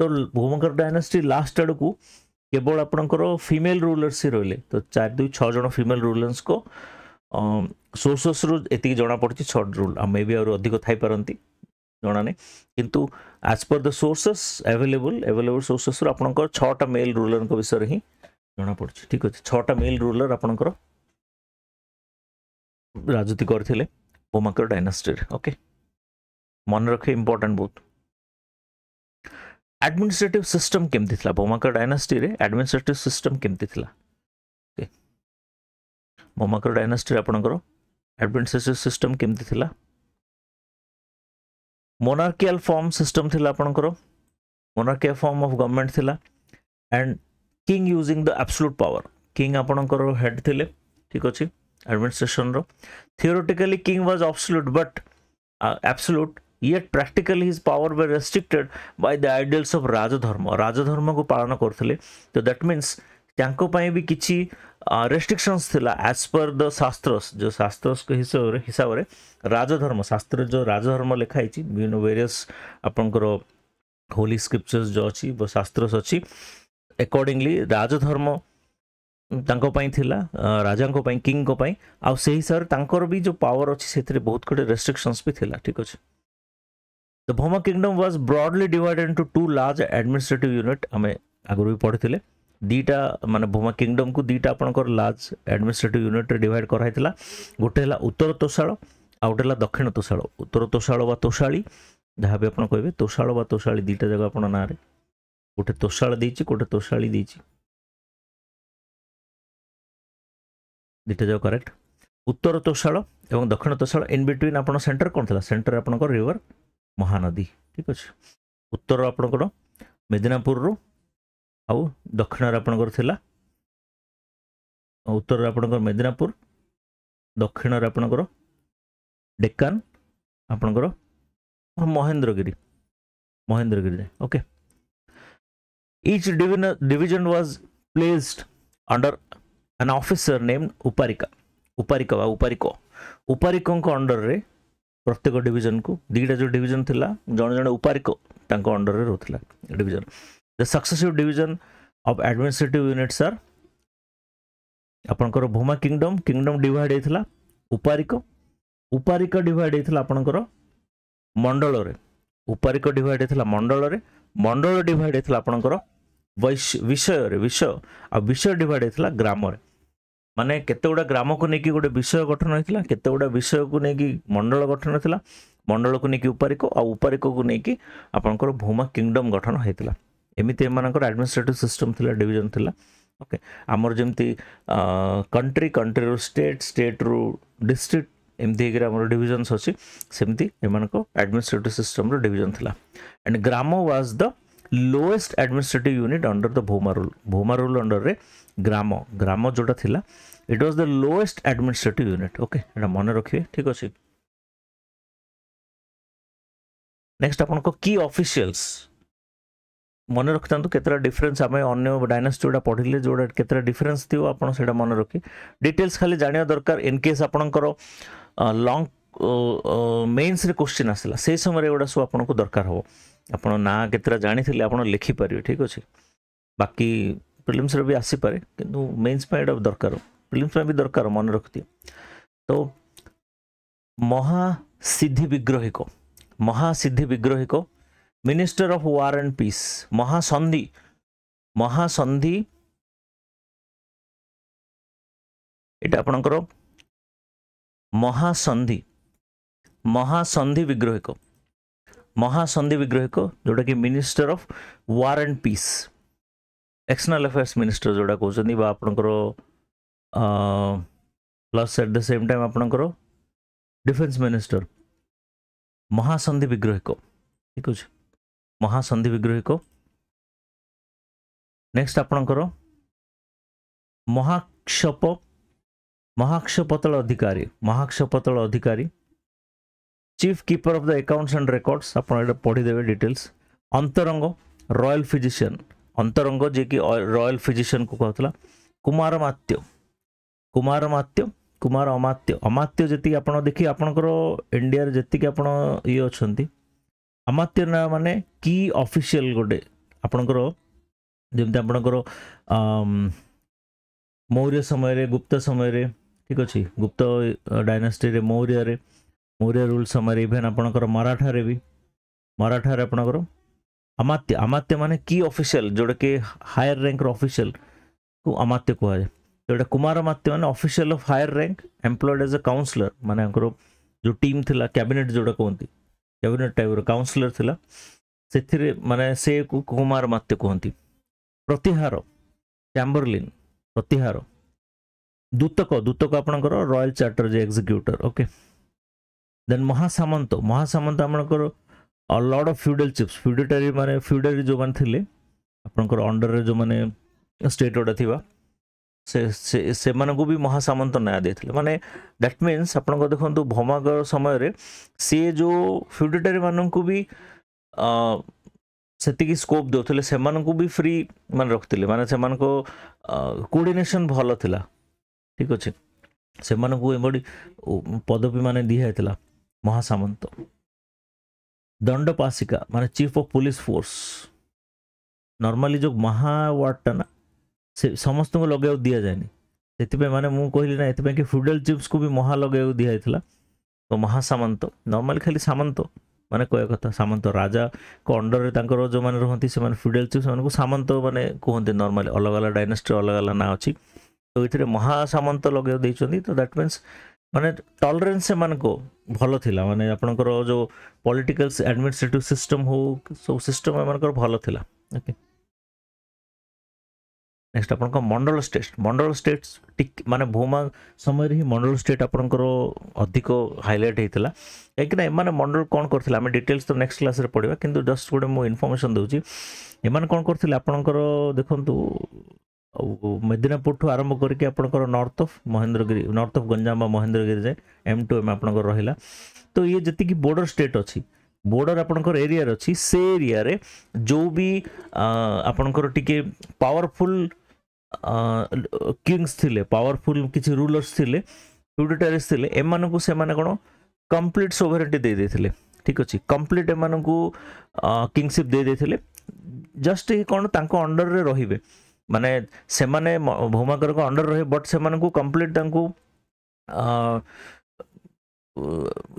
तो भूमकर डायनेस्टी लास्ट आड़ को केवल आपनकर फीमेल रूलर्स ही रहिले तो 4 2 6 जण फीमेल रूलर्स को सोर्सेस रु एति जना पड़छि 6 रूल आ मे बी और अधिक थाई परंती जना नहीं किंतु as per the sources available sources रु आपनकर 6टा मेल रूलर को विषय ही जना पड़छि ठीक अच्छे। 6टा मेल रूलर आपनकर राजनीति करथिले भूमकर डायनेस्टी ओके मन रखे इंपोर्टेंट बहुत। एडमिनिस्ट्रेटिव सिस्टम केमती थिला भूमकर डायनेस्टी रे एडमिनिस्ट्रेटिव सिस्टम केमती थिला ओके भूमकर डायनेस्टी आपनकर एडमिनिस्ट्रेटिव सिस्टम केमती थिला मोनार्कियल फॉर्म सिस्टम थिला आपनकर मोनार्कियल फॉर्म ऑफ गवर्नमेंट थिला and king using the absolute power king आपनकर हेड थिले ठीक अछि एडमिनिस्ट्रेशन रो theoretically king was absolute yet practically his power were restricted by the ideals of राजधर्म को पालन करथिले। तो दैट मीन्स तांको पई भी किछि रेस्ट्रिक्शंस थिला एज पर द शास्त्रस जो शास्त्रस के हिसाब रे राजधर्म शास्त्र जो राजधर्म लिखाई छि वेरियस आपनकर होली स्क्रिप्चर्स जो अछि वो शास्त्रस अछि अकॉर्डिंगली राजधर्म तांको पई थिला राजांको पई किंग को पई आ से हिसाब तांकर भी जो पावर अछि सेथरे बहुत कटे रेस्ट्रिक्शंस भी थिला ठीक अछि the Bhoma kingdom was broadly divided into to large administrative unit हमें आगु भी पढ़िथिले दीटा माने भोमा किंगडम को दीटा आपनकर लार्ज एडमिनिस्ट्रेटिव यूनिट रे डिवाइड कराइथिला गोटे हला उत्तर तोशाळ आ गोटे हला दक्षिण तोशाळ उत्तर तोशाळ वा तोशाळी जहाँ भी आपण कहबे तोशाळ वा तोशाळी दीटा जगह आपण ना रे गोटे तोशाळ देछि गोटे तोशाळी देछि दीटा जगह करेक्ट उत्तर तोशाळ एवं दक्षिण तोशाळ इन बिटवीन आपण सेंटर कोन थिला सेंटर आपनकर रिवर महानदी ठीक अछि उत्तर आपनकर मेदिनापुर रो आउ दक्षिण आपनकर थिला उत्तर आपनकर मेदिनापुर दक्षिण आपनकर डेक्कान आपनकर Mahendragiri Mahendragiri okay each division was placed under an officer named uparika uparika वा upariko upariko को अंडर रे प्रत्येक डिवीजन को दीटा जो डिवीजन थिला जण जण उपारिको तांको अंडर रे रहथिला division the successive division of administrative units are आपनकर भूमा किंगडम किंगडम डिवाइड हेथिला उपारिको उपारिको डिवाइड हेथिला आपनकर मंडल रे उपारिको डिवाइड हेथिला मंडल रे मंडल डिवाइड हेथिला आपनकर विषय रे विषय आ विषय डिवाइड हेथिला ग्राम रे माने केते गुडा ग्राम को नेकी गोटे विषय गठन होइतिला केते गुडा विषय को नेकी मंडल गठन होइतिला मंडल को नेकी उपारिको आ उपारिको को नेकी आपनकर भूमा किंगडम गठन होइतिला एमिते एमानकर एडमिनिस्ट्रेटिव सिस्टम थिला डिवीजन थिला ओके हमर जेमती कंट्री कंट्री रो स्टेट स्टेट रो डिस्ट्रिक्ट एमती हेकर हमर डिवीजन्स अछि सेमती एमानको एडमिनिस्ट्रेटिव सिस्टम रो डिवीजन थिला and gram was the lowest administrative unit under the भूमा रूल अंडर रे ग्राम ग्राम जोटा थिला it was the lowest administrative unit okay एटा मन रखिए ठीक अछि नेक्स्ट अपन को की ऑफिशियल्स मन रखतांतु केतरा डिफरेंस आमे अन्य डायनास्टी जोटा पढिले जोटा केतरा डिफरेंस थियो आपण सेटा मन रखि डिटेल्स खाली जानिया दरकार इन केस आपनकर लॉन्ग मेंस रे क्वेश्चन आसला से समय रे एडा सब आपन को दरकार हो आपन ना केतरा जानि थिले आपन लिखि परियो ठीक अछि बाकी प्रीलिम्स रे भी आसी पारे किंतु मेंस पे एडा दरकार प्रीलिम्स में भी दरकार मन रखती तो महासिद्धि विग्रही को minister of war and peace महासंधि महासंधि एटा आपनकर महासंधि महासंधि विग्रही को जोटा कि minister of war and peace external affairs minister जोटा कहउछनी बा आपनकर plus at the same time आपनकर डिफेंस मिनिस्टर महासंधि विग्रही को ठीक अछि महासंधि विग्रही को नेक्स्ट आपनकर महाक्षपतल अधिकारी chief keeper of the accounts and records आपन पढ़ी देबे डिटेल्स अंतरंग रॉयल फिजिशियन अंतरंग जे कि रॉयल फिजिशियन को कहतला कुमार अमात्य अमात्य जति आपण देखि आपनकर इंडिया रे जति कि आपण ये अछंती अमात्य ना माने की ऑफिशियल गोटे आपनकर जेमते आपनकर मौर्य समय रे गुप्त समय रे ठीक अछि गुप्त डायनास्टी रे मौर्य रूल समय रे इभेन आपनकर मराठा रे आपनकर अमात्य अमात्य माने की ऑफिशियल जोड़ा के हायर रैंक ऑफिशियल को अमात्य कह जाए जोड़ा कुमार अमात्य माने official of higher rank employed as a counsellor माने जो टीम थिला कैबिनेट जोड़ा कहती कैबिनेट टाइप रो काउंसलर थिला सेथिरे माने से कुमार अमात्य कहती प्रतिहार चैम्बरलिन प्रतिहार दूतक आपनकर रॉयल चार्टर जे एग्जीक्यूटर ओके देन महासामंत आपनकर Lord of feudal chips feudatory माने फ्यूडरी जो मान थिले आपनकर अंडर रे जो माने स्टेट ओडा थिबा से माने को भी महासामंत नया देथिले माने दैट मींस आपन को देखंतु भौमागर समय रे से जो फ्यूडेटरी मानन को भी सेति की स्कोप दोथिले से मानन को भी फ्री मान रखथिले माने से मान को कोऑर्डिनेशन भलो थिला ठीक अछि से मान को एबडी पदवी माने दिया हेतला महासामंत दंडपाशिका माने chief of police force normally जो महावार्डटा ना से समस्त को लगे दि जाए से माने मु कहली ना ये कि फ्यूडल चिफ्स को भी महा लगे दिया तो महासामंत नॉर्मल खाली सामंत माने कह कथा सामंत राजा को अंडर जो मैंने रहती से फ्यूडल चिफ्स को सामंत माने कहते नॉर्मल अलग अलग डायनेस्टी अलग अलग ना अच्छी तो ये महासामंत लगे देइछंती तो दैट मीन्स माने टॉलरेंस से मान को भल थिला माने आपनकर जो पॉलिटिकल एडमिनिस्ट्रेटिव सिस्टम हो सब सिस्टम मानकर भल थिला ओके नेक्स्ट आपन मंडल स्टेट्स माने भूमा समय ही मंडल स्टेट आपनकर अधिक हाईलाइट हेतिला एक ना माने मंडल कोन करथिला हम डिटेल्स तो नेक्स्ट क्लास रे पढिबा किंतु जस्ट गोटे मो इन्फॉर्मेशन दउची एमान कोन करथिला आपनकर देखंतु मेदिनापुर ठू आरंभ करके आपनकर north of Mahendragiri north of Ganjam Mahendragiri जाए M2M आपनकर रहिला तो ये जति की बॉर्डर स्टेट अछि बॉर्डर आपनकर एरिया अछि से एरिया रे जो भी आपनकर टिके पावरफुल किंग्स थिले पावरफुल किछि रूलर्स थिले फ्यूडेटरीज थिले एमान को से माने कोन कंप्लीट सोवरेनिटी दे देथिले ठीक अछि कंप्लीट एमान को किंगशिप दे देथिले जस्ट कोन तांको अंडर रे रहिबे माने से माने भूमाकर को अंडर रहे बट से माने को कंप्लीट तांको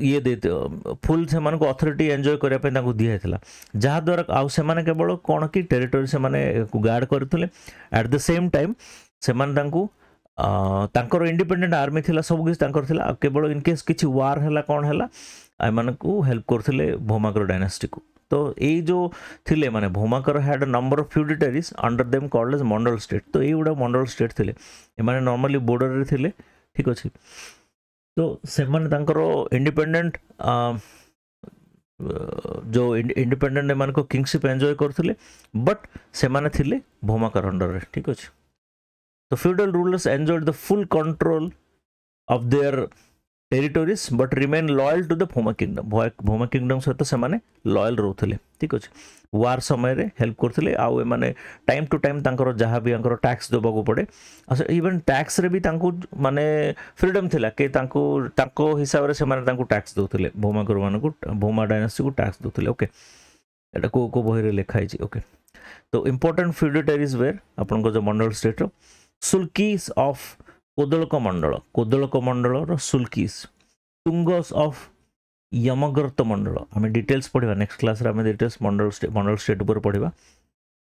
ये देते फुल से माने को अथॉरिटी एंजॉय करिया पे तांको दिया हेतला जहा द्वारा आ से माने केवल कोन की टेरिटरी से माने गार्ड करथले एट द सेम टाइम से माने तांको तांकर इंडिपेंडेंट आर्मी थिला सब किछ तांकर थिला केवल इन केस किछि वार हैला कोन हैला आ माने को हेल्प करथले भूमाकर डायनेस्टी को तो ये जो थिले माने Bhaumakara had a number of feudatories under them called as mandala state तो ये गुडा मंडल स्टेट थिले ए माने नॉर्मली बॉर्डर रे थिले ठीक अछि तो से माने तांकरो इंडिपेंडेंट जो इंडिपेंडेंट मान को किंगशिप एंजॉय करथिले बट से माने थिले भूमाकर अंडर रे ठीक अछि तो feudal rulers enjoyed the full control of their territories but remain loyal to the Bhauma kingdom सहित से माने लॉयल रहउथले ठीक अछि वार समय रे हेल्प करथले आ माने टाइम टू टाइम तांकर जहा भी आंकर टैक्स देबा को पड़े इवन टैक्स रे भी तांको माने फ्रीडम थिला के तांको हिसाब रे से माने तांको टैक्स दोथले भूमाकर मान को भूमा डायनेस्टी को टैक्स दोथले ओके एटा को बही रे लिखा है ओके तो इंपोर्टेंट फ्यूडिटरीज वेर आपन को जो मंडल स्टेट रो सुल्कीस ऑफ कोदलक मंडल रो सुल्कीस तुंगस ऑफ यमगर्त मंडल आम डिटेल्स पढ़ा नेक्स्ट क्लास रे डिटेल्स मंडल स्टेट ऊपर पढ़ा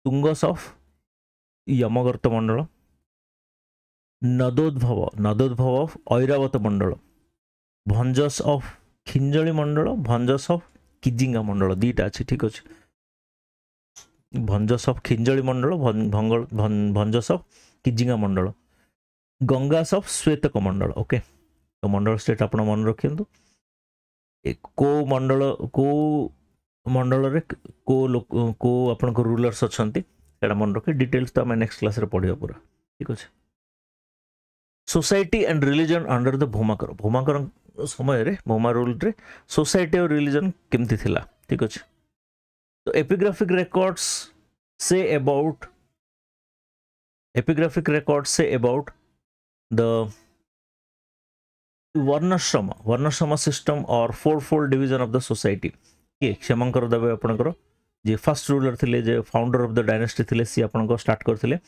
Tungas of Yamagarta mandala Nandodbhava of Airavatta mandala Bhanjas of Khinjali mandala Bhanjas of Khijjinga mandala दीटा अच्छी ठीक अच्छे Bhanjas of Khinjali mandala Bhanjas of Khijjinga mandala Gangas of Shvetaka mandala okay तो मंडल स्टेट आप मन रखिंतु को मंडल रे को आपन को रूलर्स अछंती एटा मन रखे डिटेल्स तो हम नेक्स्ट क्लास रे पढियो पूरा ठीक अछि society and religion under the Bhaumakara समय रे भूमा रूल रे सोसाइटी और रिलीजन केमती थिला ठीक अछि तो epigraphic records say about the वर्णाश्रम सिस्टम और fourfold division of the society ये क्षमंकर देवे आपनकर जे फर्स्ट रूलर थिले जे फाउंडर ऑफ द डायनेस्टी थिले सी आपनको स्टार्ट करथिले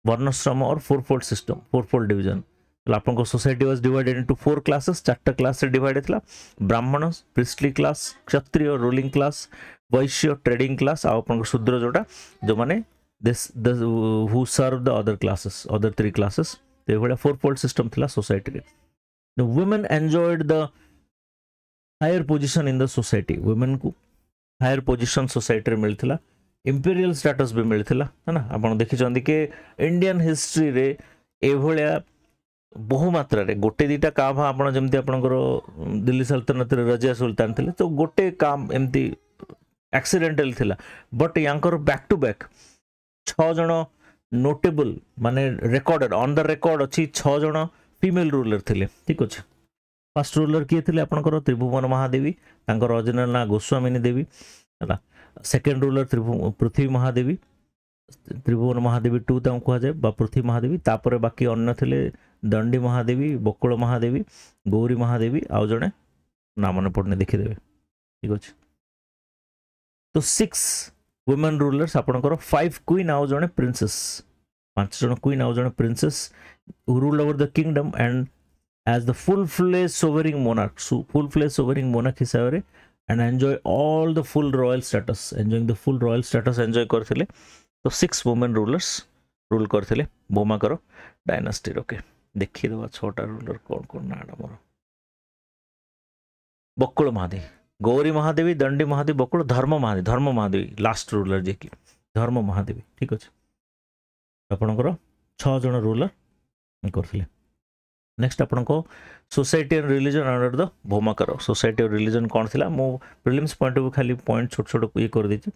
वर्णाश्रम और फोरफोल्ड डिवीजन तो आपनको society was divided into 4 classes 4टा क्लास से डिवाइड थिला Brahmin priestly class Kshatriya ruling class Vaishya trading class आ आपनको शूद्र जोटा जो माने who serve the other 3 classes तो फोरफोल्ड सिस्टम थिला सोसाइटी रे the women enjoyed the higher position in the society women को हायर पोजीशन सोसाइटी रे मिलथिला इंपीरियल स्टेटस भी मिलथिला है ना आपण देखि चंदी के इंडियन हिस्ट्री रे ए भलिया बहु मात्रा रे गोटे दीटा काम आपण जेमति आपनकर दिल्ली सल्तनत रे रजिया सुल्तान थिले तो गोटे काम एमती एक्सीडेंटल थिला बट यांकर बैक टू बैक 6 जण नोटेबल माने रिकॉर्डेड ऑन द रिकॉर्ड अच्छी 6 जण फीमेल रूलर थिले ठीक अछि फर्स्ट रूलर किए थिले आपनकर त्रिभुवन महादेवी तांकर ओरिजिनल ना गोस्वामिनी देवी हला सेकंड रूलर पृथ्वी महादेवी त्रिभुवन महादेवी 2 तां कहा जाय बा पृथ्वी महादेवी तापरे बाकी अन्य थिले दंडी महादेवी बकुल महादेवी गौरी महादेवी आ जणे ना मन पड़ने देखि देबे ठीक अछि तो 6 वुमेन रूलर्स आपनकर 5 क्वीन आउ जणे प्रिंसेस पांच जन क्वीन आउ जन princess who ruled over the kingdom and as the full-fledged sovereign monarch, full-fledged sovereign monarch हिसाब रे and enjoy all the full royal status, enjoying the full royal status enjoy करथिले. तो 6 women rulers rule करथिले Bhaumakara dynasty. Okay देखि दवा छोटा ruler कोन कोन नाडा मोर बकुल महादेवी, गौरी महादेवी, दंडी महादेवी, बकुल, धर्म Mahadevi last ruler जे कि धर्म महादेवी. ठीक अछि आपनकर 6 जन रूलर करथिले. नेक्स्ट आपन को society and religion under the Bhaumakara. Society और रिलीजन कौन थिला मो प्रिलिम्स पॉइंट ऑफ खाली पॉइंट छोट छोट ये कर देछि.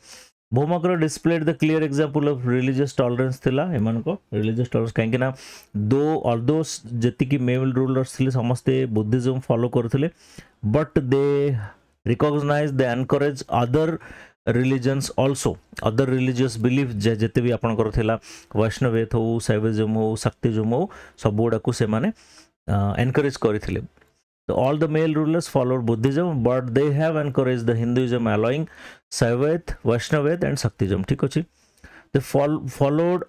Bhaumakara displayed the clear example of religious tolerance थिला एमान को रिलीजियस टॉलरेंस काहे ना दो ऑल्दो जति की मेल रूलर्स थिले समस्ते बुद्धिज्म फॉलो करथिले but they recognise they encourage other religions also other religious belief जेते भी आपन कर थिला वैष्णवेथ हो शैविज्म हो शक्तिज्म हो सब गुडा को से माने encourage କରିଥିଲେ. So all the male rulers followed Buddhism but they have encouraged the Hinduism allowing Shaivath, Vaishnavath and Shaktism. ठीक अछि. They followed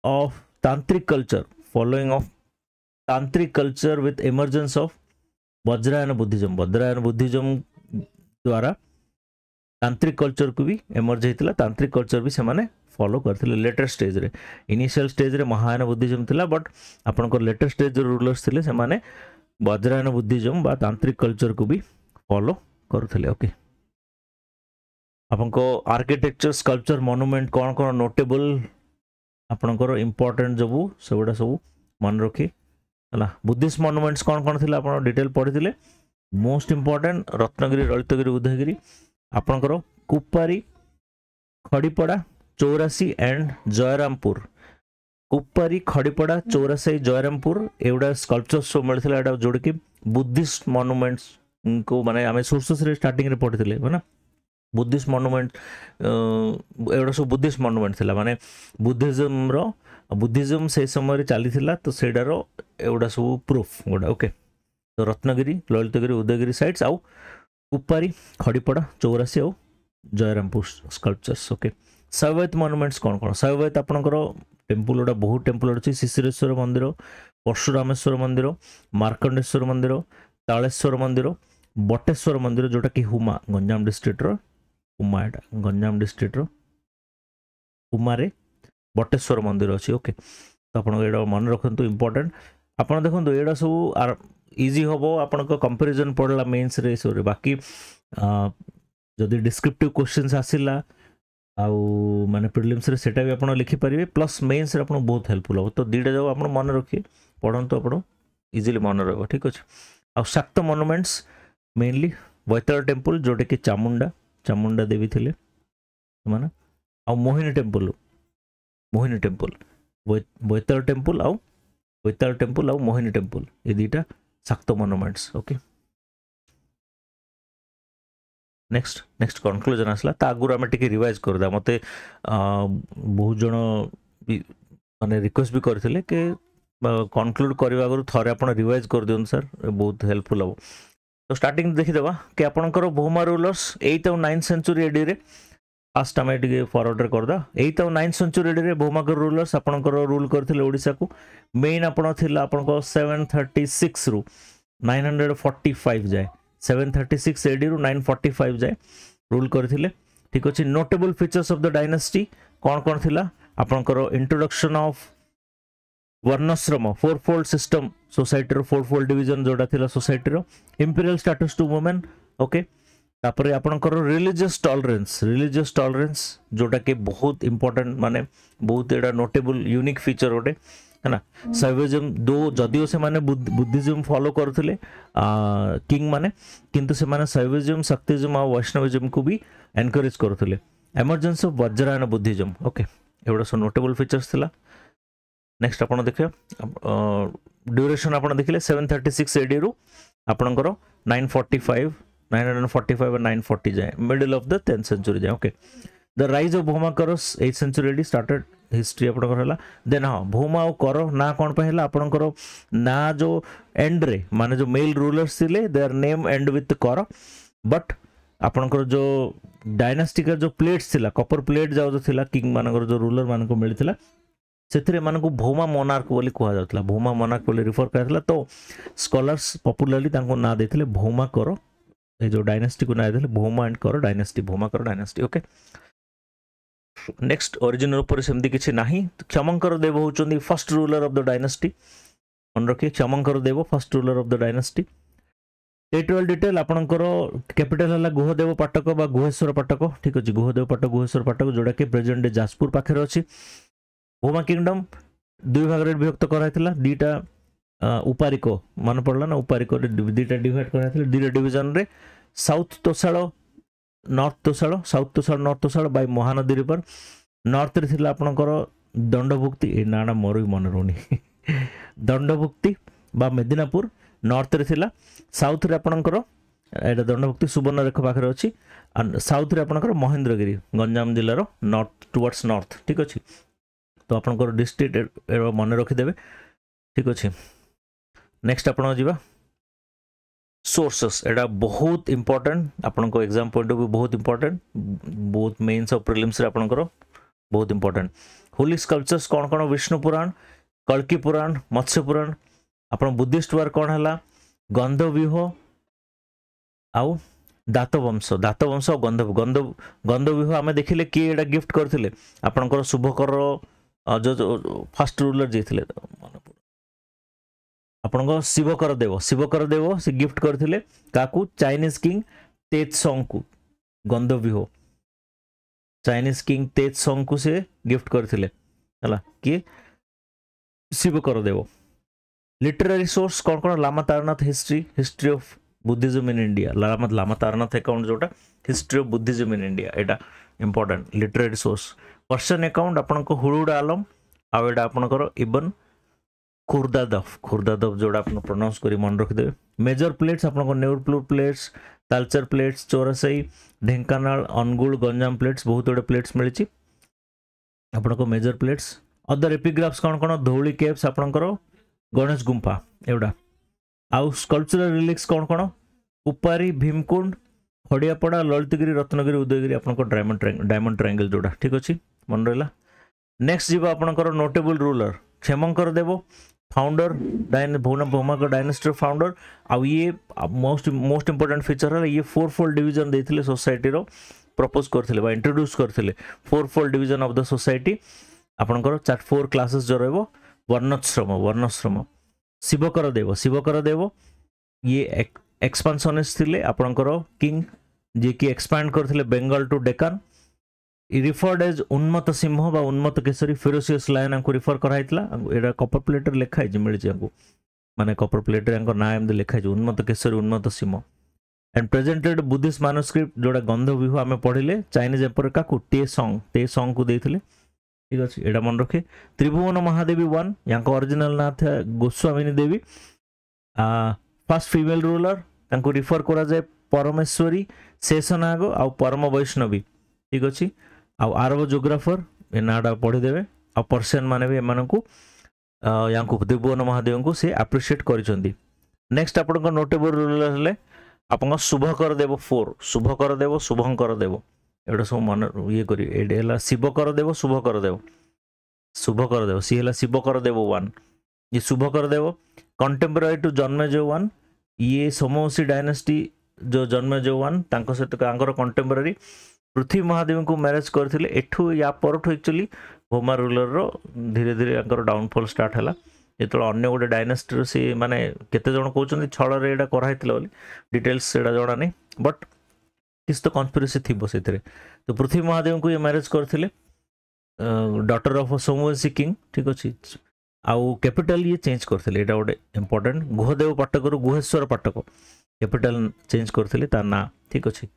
of tantric culture, following of tantric culture with emergence of Vajrayana Buddhism. Vajrayana Buddhism द्वारा तांत्रिक culture को भी emerge हेतिला. तांत्रिक culture भी से माने फॉलो करथिले लेटर स्टेज रे. इनिशियल स्टेज रे महायान बुद्धिज्म थिला बट आपन को लेटर स्टेज रे रूलर्स थिले से माने वज्रायन बुद्धिज्म बा तांत्रिक कल्चर को भी फॉलो करथिले. ओके आपन को आर्किटेक्चर स्कल्पचर मॉन्यूमेंट कोन कोन नोटेबल आपन को इंपोर्टेंट जबु सबडा सब मन रखी हला. बुद्धिस्ट मॉन्यूमेंट्स कोन कोन थिला आपन डिटेल पढिथिले. मोस्ट इंपोर्टेंट रत्नगिरी, ललितगिरी, उदयगिरी, आपन को कुप्पारी, खड़ीपड़ा, चौरासी एंड जयरामपुर. कुप्पारी, खड़ीपड़ा, चौरासी, जयरामपुर एवडा स्कल्पचर सब मिलथिला एडा जोड़ के बुद्धिस्ट मॉन्यूमेंट्स को माने हमें सोर्सेस रे स्टार्टिंग रे पढ़िथिले है बुद्धिस्ट मॉन्यूमेंट एवडा सब बुद्धिस्ट मॉन्यूमेंट थिला माने बुद्धिज्म से समय रे चली थिला तो सेडारो एवडा सब प्रूफ गोडा. ओके तो रत्नगिरी, ललितगिरी, उदयगिरी साइट्स आउ कुप्पारी, खड़ीपड़ा, चौरासी आउ जयरामपुर स्कल्पचर्स. ओके शैवैत मॉन्यूमेंट्स कौन कौन. शैवैत आपनकर टेम्पल गोटा बहुत टेम्पल अच्छी. शिशिरेश्वर मंदिर, परशुरामेश्वर मंदिर, मार्कंडेश्वर मंदिर, तालेश्वर मंदिर, बटेश्वर मंदिर जोटा कि हुमा गंजाम डिस्ट्रिक्ट रो हुमा एटा गंजाम डिस्ट्रिक्ट रो हुमा रे बटेश्वर मंदिर अच्छी. ओके तो आपन एटा मन रखंतु इंपोर्टेंट. आपन देखंतु एटा सब इजी होबो आपन को कंपैरिजन पड़ला मेंस रे सोरे. बाकी जदि डिस्क्रिप्टिव क्वेश्चंस आसिला आउ माने प्रिलिम्स रे सेटा भी आपण लिखि परिबे प्लस मेंस रे आपण बहुत हेल्पफुल हो. तो दीटा जब आपण मन रखिए पढंतु आपण इजीली मन रहबो. ठीक अछि. आ शाक्त मॉन्यूमेंट्स मेनली वैतल टेम्पल जोटे कि चामुंडा देवी थिले माने आ मोहिनी टेम्पल वैतल टेम्पल आ मोहिनी टेम्पल ये दीटा शाक्त मॉन्यूमेंट्स. ओके नेक्स्ट कंक्लूजन आसला ता आगुर आम टिके रिवाइज करदा. मते बहुत जन माने रिक्वेस्ट भी करथिले कि कंक्लूड करबा आगुर थरे आपण रिवाइज कर दियन सर बहुत हेल्पफुल हो. तो स्टार्टिंग देखि देबा कि आपनकर भौमा रूलर्स 8th और 9th सेंचुरी एडी रे फास्ट आम टिके फॉरवर्ड करदा. 8th और 9th सेंचुरी एडी रे भौमाकर रूलर्स आपनकर रूल करथिले ओडिसा को. मेन आपण थिला आपनको 736 रु 945 जाए 736 एडी रु 945 जाए रूल करथिले. ठीक अछि. Notable features of the dynasty कोन कोन थिला आपनकर introduction of Varnashrama fourfold system society रो फोरफोल्ड डिवीजन जोडा थिला सोसाइटी रो. Imperial status to women. Okay तापर आपनकर रिलीजियस टॉलरेंस जोटा के बहुत इंपोर्टेंट माने बहुत एडा नोटेबल यूनिक फीचर ओटे है ना. शैविज्म दो जदियो से माने बुद्धिज्म फॉलो करथिले किंग माने किंतु से माने शैविज्म, शक्तिज्म और वैष्णविज्म को भी एनकरेज करथिले. Emergence of Vajrayana Buddhism. Okay एवडा सो नोटेबल फीचर्स थिला. नेक्स्ट आपण देखियो ड्यूरेशन आपण देखिले 736 एडी रु आपनकर 945 और 940 जाए middle of the 10th century जाए. Okay the rise of Bhaumakaras 8th century AD started history आपनकर हला. देन हां भौमा और कर ना कोन पे हला आपनकर ना जो एंड रे माने जो मेल रूलर्स थिले देयर नेम एंड विथ कर बट आपनकर जो डायनास्टी का जो प्लेट्स थिला कॉपर प्लेट जाउ जो थिला किंग मानकर जो रूलर मान को मिलथिला से भौमा मोनार्क बोली कह जाता भौमा मोनार्क बोली रिफर कराइला तो स्कॉलर्स पॉपुलरली ना देते भौमा कर ये जो डायनेस्टी को ना देते भौमा एंड कर डायनेस्टी भौमा कर डायनेस्टी ओके नेक्स्ट ओरिजिन ऊपर सेमती किसी ना क्षमंकर देव होचंदी first ruler of the dynasty मन रखिए Kshemankara Dev first ruler of the dynasty territorial detail आपनकर कैपिटल है गुहदेव पाटक बा गुहेश्वर पाटक ठीक अच्छे गुहदेव पाटक गुहेश्वर पाटक जोड़ा कि प्रेजेंट डे जाजपुर पाखे अच्छी भौमा किंगडम दुई भाग में विभक्त कराइला दीटा उपारिक मन पड़ला ना उपारिक दीटा डिवाइड कराइला दीटा डिवीजन रे south Toshali north Toshali south Toshali north Toshali by Mahanadi river north रे थिला आपनकर दंडभुक्ति ए नाना मोर भी मन रोनी दंडभुक्ति बा मेदिनापुर नॉर्थ रे थिला साउथ रे आपनकर एटा दंडभुक्ति सुवर्णरेखा पाखे अच्छी साउथ रे आपनकर महेंद्रगिरी गंजाम जिलार नॉर्थ टुवर्ड्स नॉर्थ ठीक अच्छे तो आपनकर डिस्ट्रिक्ट मन रखिदेवे ठीक अच्छे नेक्स्ट आपन जीवा सोर्सेस एटा बहुत इंपोर्टेंट आपन को एग्जाम पॉइंट ऑफ व्यू बहुत इंपोर्टेंट बहुत मेंस और प्रीलिम्स रे आपनकर बहुत इंपोर्टेंट होली स्कल्पचर्स कौन कौन विष्णु पुराण कल्की पुराण मत्स्य पुराण आपन बुद्धिस्ट वर्क कौन है गंधव्यूह आउ दातवंश और गंधव्यूह आम देखिले किए एटा गिफ्ट करथिले आपनकर शुभकर जो फर्स्ट रूलर जी थे आपन शिवकर देव से गिफ्ट करथिले काकू चाइनीज किंग तेजसोंग को गंधव्यूह चाइनीज किंग तेजसोंग को से गिफ्ट करथिले हला कि शिवकर देव लिटरेरी सोर्स कौन कौन Lama Taranath history of Buddhism in India Lama Taranath account जोटा history of Buddhism in India एटा important literary source person account आपन को हुडुड आलम आवेडा आपनकर इबन खुर्दादफ जोड़ा आपन प्रोनाउंस करी मन रख देबे मेजर प्लेट्स आपन को Neulpur plates Talcher plates Chaurasi Dhenkanal Anugul Ganjam plates बहुत बड़े प्लेट्स मिली आपन को मेजर प्लेट्स अदर एपिग्राफ्स कौन कौन धौली केव्स आपनकर गणेश गुंफा एवडा आउ स्कल्पचरल रिलिक्स कौन कौन उपारी भीमकुंड हड़ियापड़ा ललितगिरी रत्नगिरी उदयगिरी आपनकर डायमंड ट्रायंगल जोड़ा ठीक अच्छे मन रहा नेक्स्ट जीव आपनकर नोटेबल रूलर क्षेमंकर देव फाउंडर भौमा डायनेस्टी फाउंडर आउ ये मोस्ट इंपोर्टेंट फीचर है ये 4-4 डिवीजन देथिले सोसाइटी रो प्रपोज करथिले इंट्रोड्यूस करथिले 4-4 डिवीजन ऑफ द सोसाइटी आपनकर 4 क्लासेस जो रहबो वर्णश्रम शिवकर देव ये एक्सपांशनिस्ट थिले आपनकर किंग जे कि एक्सपैंड करथिले Bengal to Deccan referred as Unmatta Simha बा उन्मत्त केसरी फेरोसियस लायन को रिफर कराइतला एटा कपर प्लेटर लिखा है मिली हमको माने कपर प्लेटर ना एम लिखा है उन्मत्त केसरी उन्मत्त Singh and presented Buddhist manuscript जोड़ा गंधव्यूह आम पढ़िले चाइनीज एम्पर का टे सॉन्ग को देथिले ठीक अच्छे एटा मन रखे त्रिभुवन महादेवी 1 यहाँ ओरिजिनल ना था गोस्वामिनी देवी फर्स्ट फीमेल रूलर तांको रिफर करा जाए परमेश्वरी शेषनाग आ परम वैष्णवी ठीक अच्छे आउ आरब जोग्राफर ए नाटा पढ़ीदेवे आ पर्सियन माने भी एमान को यहाँ त्रिभुवन महादेव को से एप्रिशिएट करिसेंती नेक्स्ट आपन नोटेबल रूलर हेले आपन शुभकर देव 4 शुभकर देव शुभंकर देव एटा सब मन ये करी एला शिवकर देव शुभकर देव सी हेला शिवकर देव 1 ये शुभकर देव कंटेम्पोरारी टू जन्मेजय 1 ये सोमवंशी डायनेस्टी जो जन्मेजय 1 तांको सहित कंटेम्पोरारी पृथ्वी महादेव को मैरेज करथिले एठू या परठू एक्चुअली भौमा रूलर रो धीरे धीरे डाउनफॉल स्टार्ट हैला जेतो अन्य गोटे डायनेस्टी से माने केते जण कहउछन छळ रे एडा कराइतले बोली डिटेल्स सेडा जणा नै बट किस तो कॉन्स्पिरेसी थिबो सेतरे तो पृथ्वी महादेव को ये मैरेज करथिले डॉटर ऑफ सोमवंशी किंग ठीक अछि आउ कैपिटल ये चेंज करथिले एटा गोटे इंपोर्टेंट गुहदेव पाटक रो गुहेश्वर पाटक कैपिटल चेंज करथिले ता ना ठीक अछि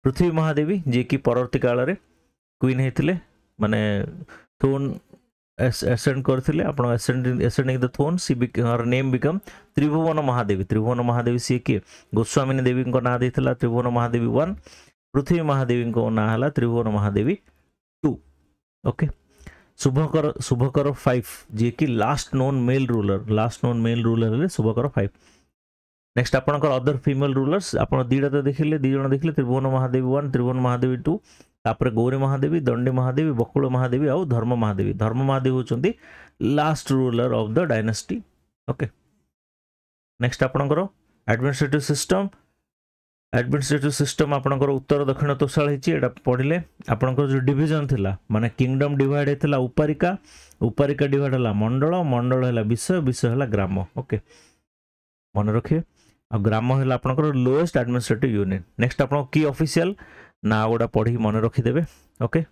पृथ्वी महादेवी जे कि परवर्ती काल रे क्वीन हेतिले माने थ्रोन एसेंड करथिले आपण ascending the throne she her name become Tribhuvana Mahadevi she के गोस्वामिनी देवी को ना देथिला त्रिभुवन महादेवी 1 पृथ्वी महादेवी को ना हला त्रिभुवन महादेवी 2 ओके शुभकर 5 जे कि लास्ट नोन मेल रूलर ले शुभकर 5 नेक्स्ट आपनकर अदर फीमेल रूलर्स आपण दीटा तो देखिले दी जण देखिले त्रिभुवन महादेवी 1 त्रिभुवन महादेवी 2 तापर गौरी महादेवी, दंडी महादेवी, बकुल महादेवी आउ धर्म महादेवी। धर्म महादेवी होचंदी last ruler of the dynasty. Okay, next आपनकर एडमिनिस्ट्रेटिव सिस्टम। एडमिनिस्ट्रेटिव सिस्टम आपनकर उत्तर दक्षिण तोषाल हिची। एटा पढिले आपनकर जो डिवीजन थिला माने किंगडम डिवाइड हेतला उपारिका, उपारिका डिवाइड हला मंडल, मंडल हला विषय, विषय हला ग्राम। ओके, मन रखिए। आ ग्राम हला आपनकर लोएस्ट एडमिनिस्ट्रेटिव यूनिट। नेक्स्ट आपन की ऑफिशियल ना गोटा पढ़ी मन रखी देबे। ओके,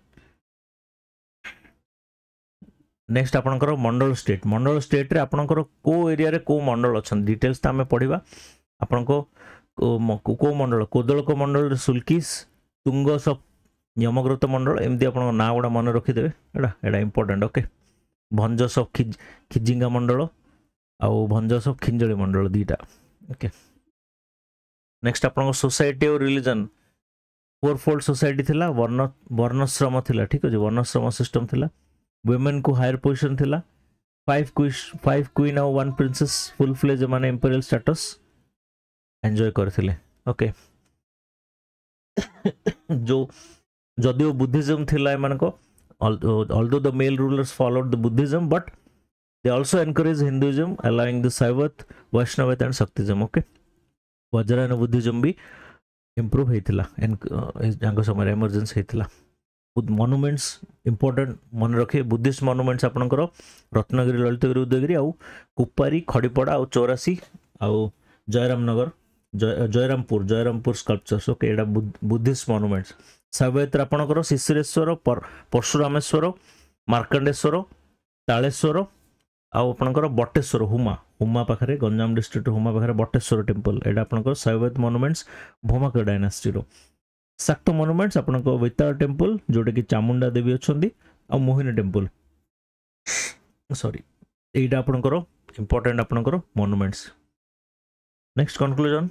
नेक्स्ट आपनकर मंडल स्टेट। मंडल स्टेट रे आपनकर को एरिया रे को मंडल अछन डिटेल्स त हमें पढ़िबा। आपनको को मंडल, कोदलक मंडल रे सुल्किस, तुंगस यमग्रत मंडल, एमदी आपन ना गोटा मन रखी देबे। एडा इंपोर्टेंट। ओके, भंजस खिजिंगा मंडल आउ भंजस खिंजली मंडल दीटा। ओके, नेक्स्ट आपन सोसाइटी और रिलीजन। फोरफोल्ड सोसाइटी थिला, वर्णश्रम थिला। ठीक अछि, वर्णश्रम सिस्टम थिला। वुमेन को हायर पोजीशन थिला। 5 क्वीन और 1 प्रिंसेस फुल फ्लेज माने इंपीरियल स्टेटस एंजॉय करथिले। ओके, जो जदियो बुद्धिज्म थिला मानको, although the male rulers followed the Buddhism, but they also encouraged Hinduism, allowing the Saivat, Vaishnavite and Shaktism. Okay, Vajrayana Buddhism भी improve होइतिला एंको समय इमर्जेंस होइतिला। मॉन्यूमेंट्स इंपोर्टेंट मन रखे। बुद्धिस्ट मॉन्यूमेंट्स आपनकर रत्नगिरी, ललितगिरी, उदयगिरी आउ कुपारी, खड़ीपड़ा आउ 84 आउ जयरामनगर, जयरामपुर स्कल्पचर्स। ओके, एडा बुद्धिस्ट मॉन्यूमेंट्स। सावयत्र आपनकर शिशिरेश्वर, परशुरामेश्वर, मार्कंडेश्वर, तालेश्वर आउ आपनकर बटेश्वर, हुमा पाखरे, गंजाम डिस्ट्रिक्ट हुमा पाखरे बटेश्वर टेम्पल। एडा आपनकर सावयत मॉन्यूमेंट्स भौमाकर डायनेस्टी रो। शाक्त मॉन्यूमेंट्स आपनकर वैताल टेम्पल जोटा कि चामुंडा देवी अछंदी आ मोहिनी टेम्पल। सॉरी, एडा आपनकर इंपोर्टेंट आपनकर मॉन्यूमेंट्स। Next conclusion.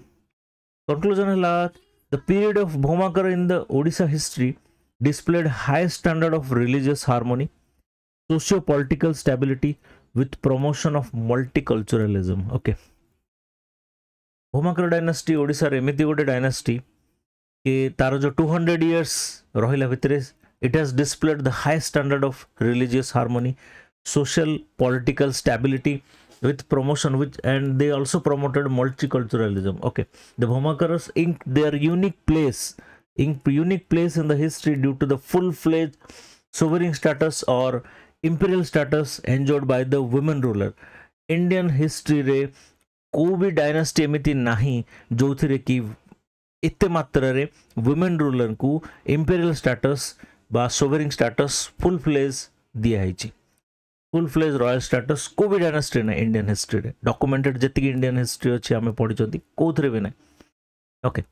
कंक्लूजन हला the period of Bhaumakara in the Odisha history displayed high standard of religious harmony, socio-political stability with promotion of multiculturalism. Okay, Bhaumakara dynasty Odisha रे एमिति गोटे डायनेस्टी कि तार जो 200 years रहिला भितरे it has displayed the high standard of religious harmony, social political stability with promotion, which and they also promoted multiculturalism. Okay, the Bhaumakars inked their unique place in the history due to the full-fledged sovereign status or imperial status enjoyed by the women ruler. Indian history रे कोई भी dynasty एमिति नाही जो थिरे कि इत्ते मात्रा रे वुमेन रूलर को इंपीरियल स्टेटस बा सोवरिंग स्टेटस फुल फ्लेज दिया है। फुल फ्लेज रॉयल स्टेटस को भी डायनेस्टी ना इंडियन हिस्ट्री रे डॉक्यूमेंटेड जति इंडियन हिस्ट्री अच्छी आम पढ़ी कौन भी ना। ओके,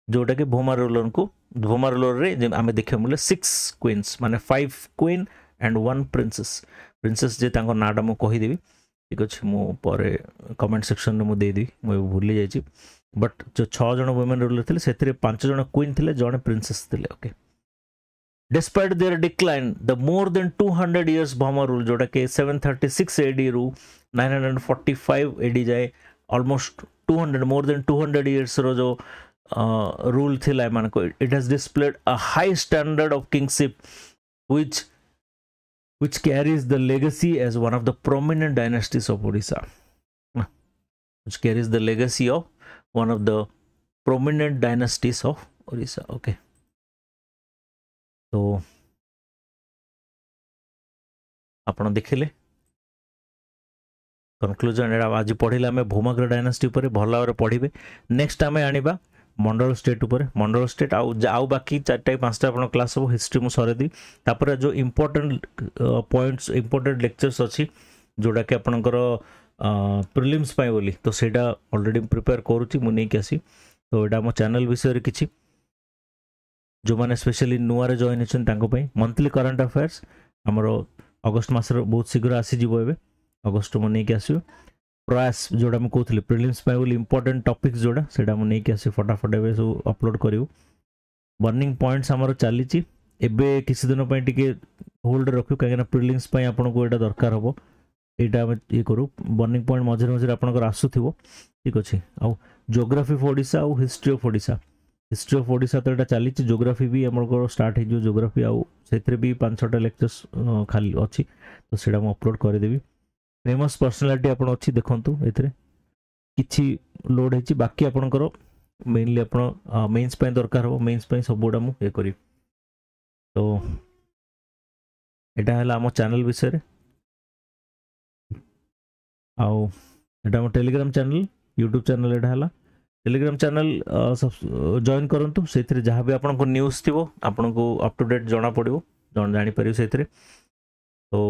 जोटा कि भौमा रूलर रे आम देखा मिले 6 क्वीन्स माने 5 क्वीन एंड 1 प्रिंसेस जे तांको नाटा मु कहीदेवी। ठीक अच्छे, मुझे कमेंट सेक्शन में मुझे मुझे भूली जाइए। बट जो 6 जन वुमेन रूलर थे से 5 जन क्वीन थे, जड़े प्रिंसेस थे। Okay, despite there decline the more than 200 years Bhauma rule जोटा कि 736 AD रू 945 AD जाए ऑलमोस्ट 200 मोर देन 200 years रो जो रूल थिला एमान को। It has displayed a high standard of kingship which carries the legacy as one of the prominent dynasties of Odisha. Which carries the legacy of one of the prominent dynasties of Odisha. Okay. तो आपण देखिले conclusion एडा आज पढ़िले आमे Bhaumakara dynasty ऊपर भल भाव पढ़िबे। Next आमे आनिबा मंडल स्टेट ऊपर। मंडल स्टेट आउ बाकी 4-5टा आपण क्लास हो हिस्ट्री मु सरे दी। तापर जो इंपोर्टेंट पॉइंट्स इंपोर्टेंट लेक्चर्स अच्छी जोटा कि आपनकर प्रिलिम्स पाई बोली तो सेटा ऑलरेडी प्रिपेयर करूची मु नै कि आसी। तो एटा मो चैनल विषय रे किछि जो माने स्पेशली नुआ रे जॉइन होछन तांको पई मंथली करंट अफेयर्स हमर अगस्त मास रे बहुत शीघ्र आसी जिवो। एबे अगस्त मु नै कि आसी प्रयास जोड़ा मैं कहूँ प्रिलिम्स बोली इंपोर्टेंट टॉपिक्स जोड़ा सेटा मु नहीं आसी फटाफट एबे सब अपलोड करिवु। बर्निंग पॉइंट्स हमर चलीची एबे किसी दिन पई टिके होल्ड रखु कहीं प्रिलिम्स पई आपन को एटा दरकार हबो। एटा ये करू बर्निंग पॉइंट मझे मझे आपन को आसुथिबो। ठीक अछि। आ ज्योग्राफी ऑफ ओडिशा और history of Odisha history of Odisha तो यहाँ चली जोग्राफी भी आम स्टार्ट हो जोग्राफी आउ से भी 5-6टा लेक्चर्स खाली अच्छी तो सीटा मुझे अपलोड करदेवी फेमस पर्सनालीटी आप अच्छी देखूँ ये किसी लोड हो बाकी आपणकर मेनली आप मेन्स दरकार हो मेन्स सब गुड़ा मुझे करी तो यहाँ है आम चैनल विषय आउ एटा टेलीग्राम चैनल यूट्यूब चैनल एटा है टेलीग्राम चैनल जॉइन करूँ से जहाँ भी आपको न्यूज़ थी आपको अप टू डेट जना पड़ो जापर से तो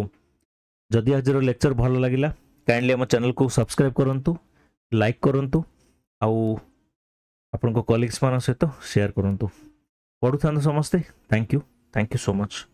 जदि आज लेक्चर भल लगे काइंडली आम चैनल को सब्सक्राइब करूँ लाइक करूँ आउ आपण कलीग्स मान सहित शेयर करूँ पढ़ुता समस्ते थैंक यू सो मच।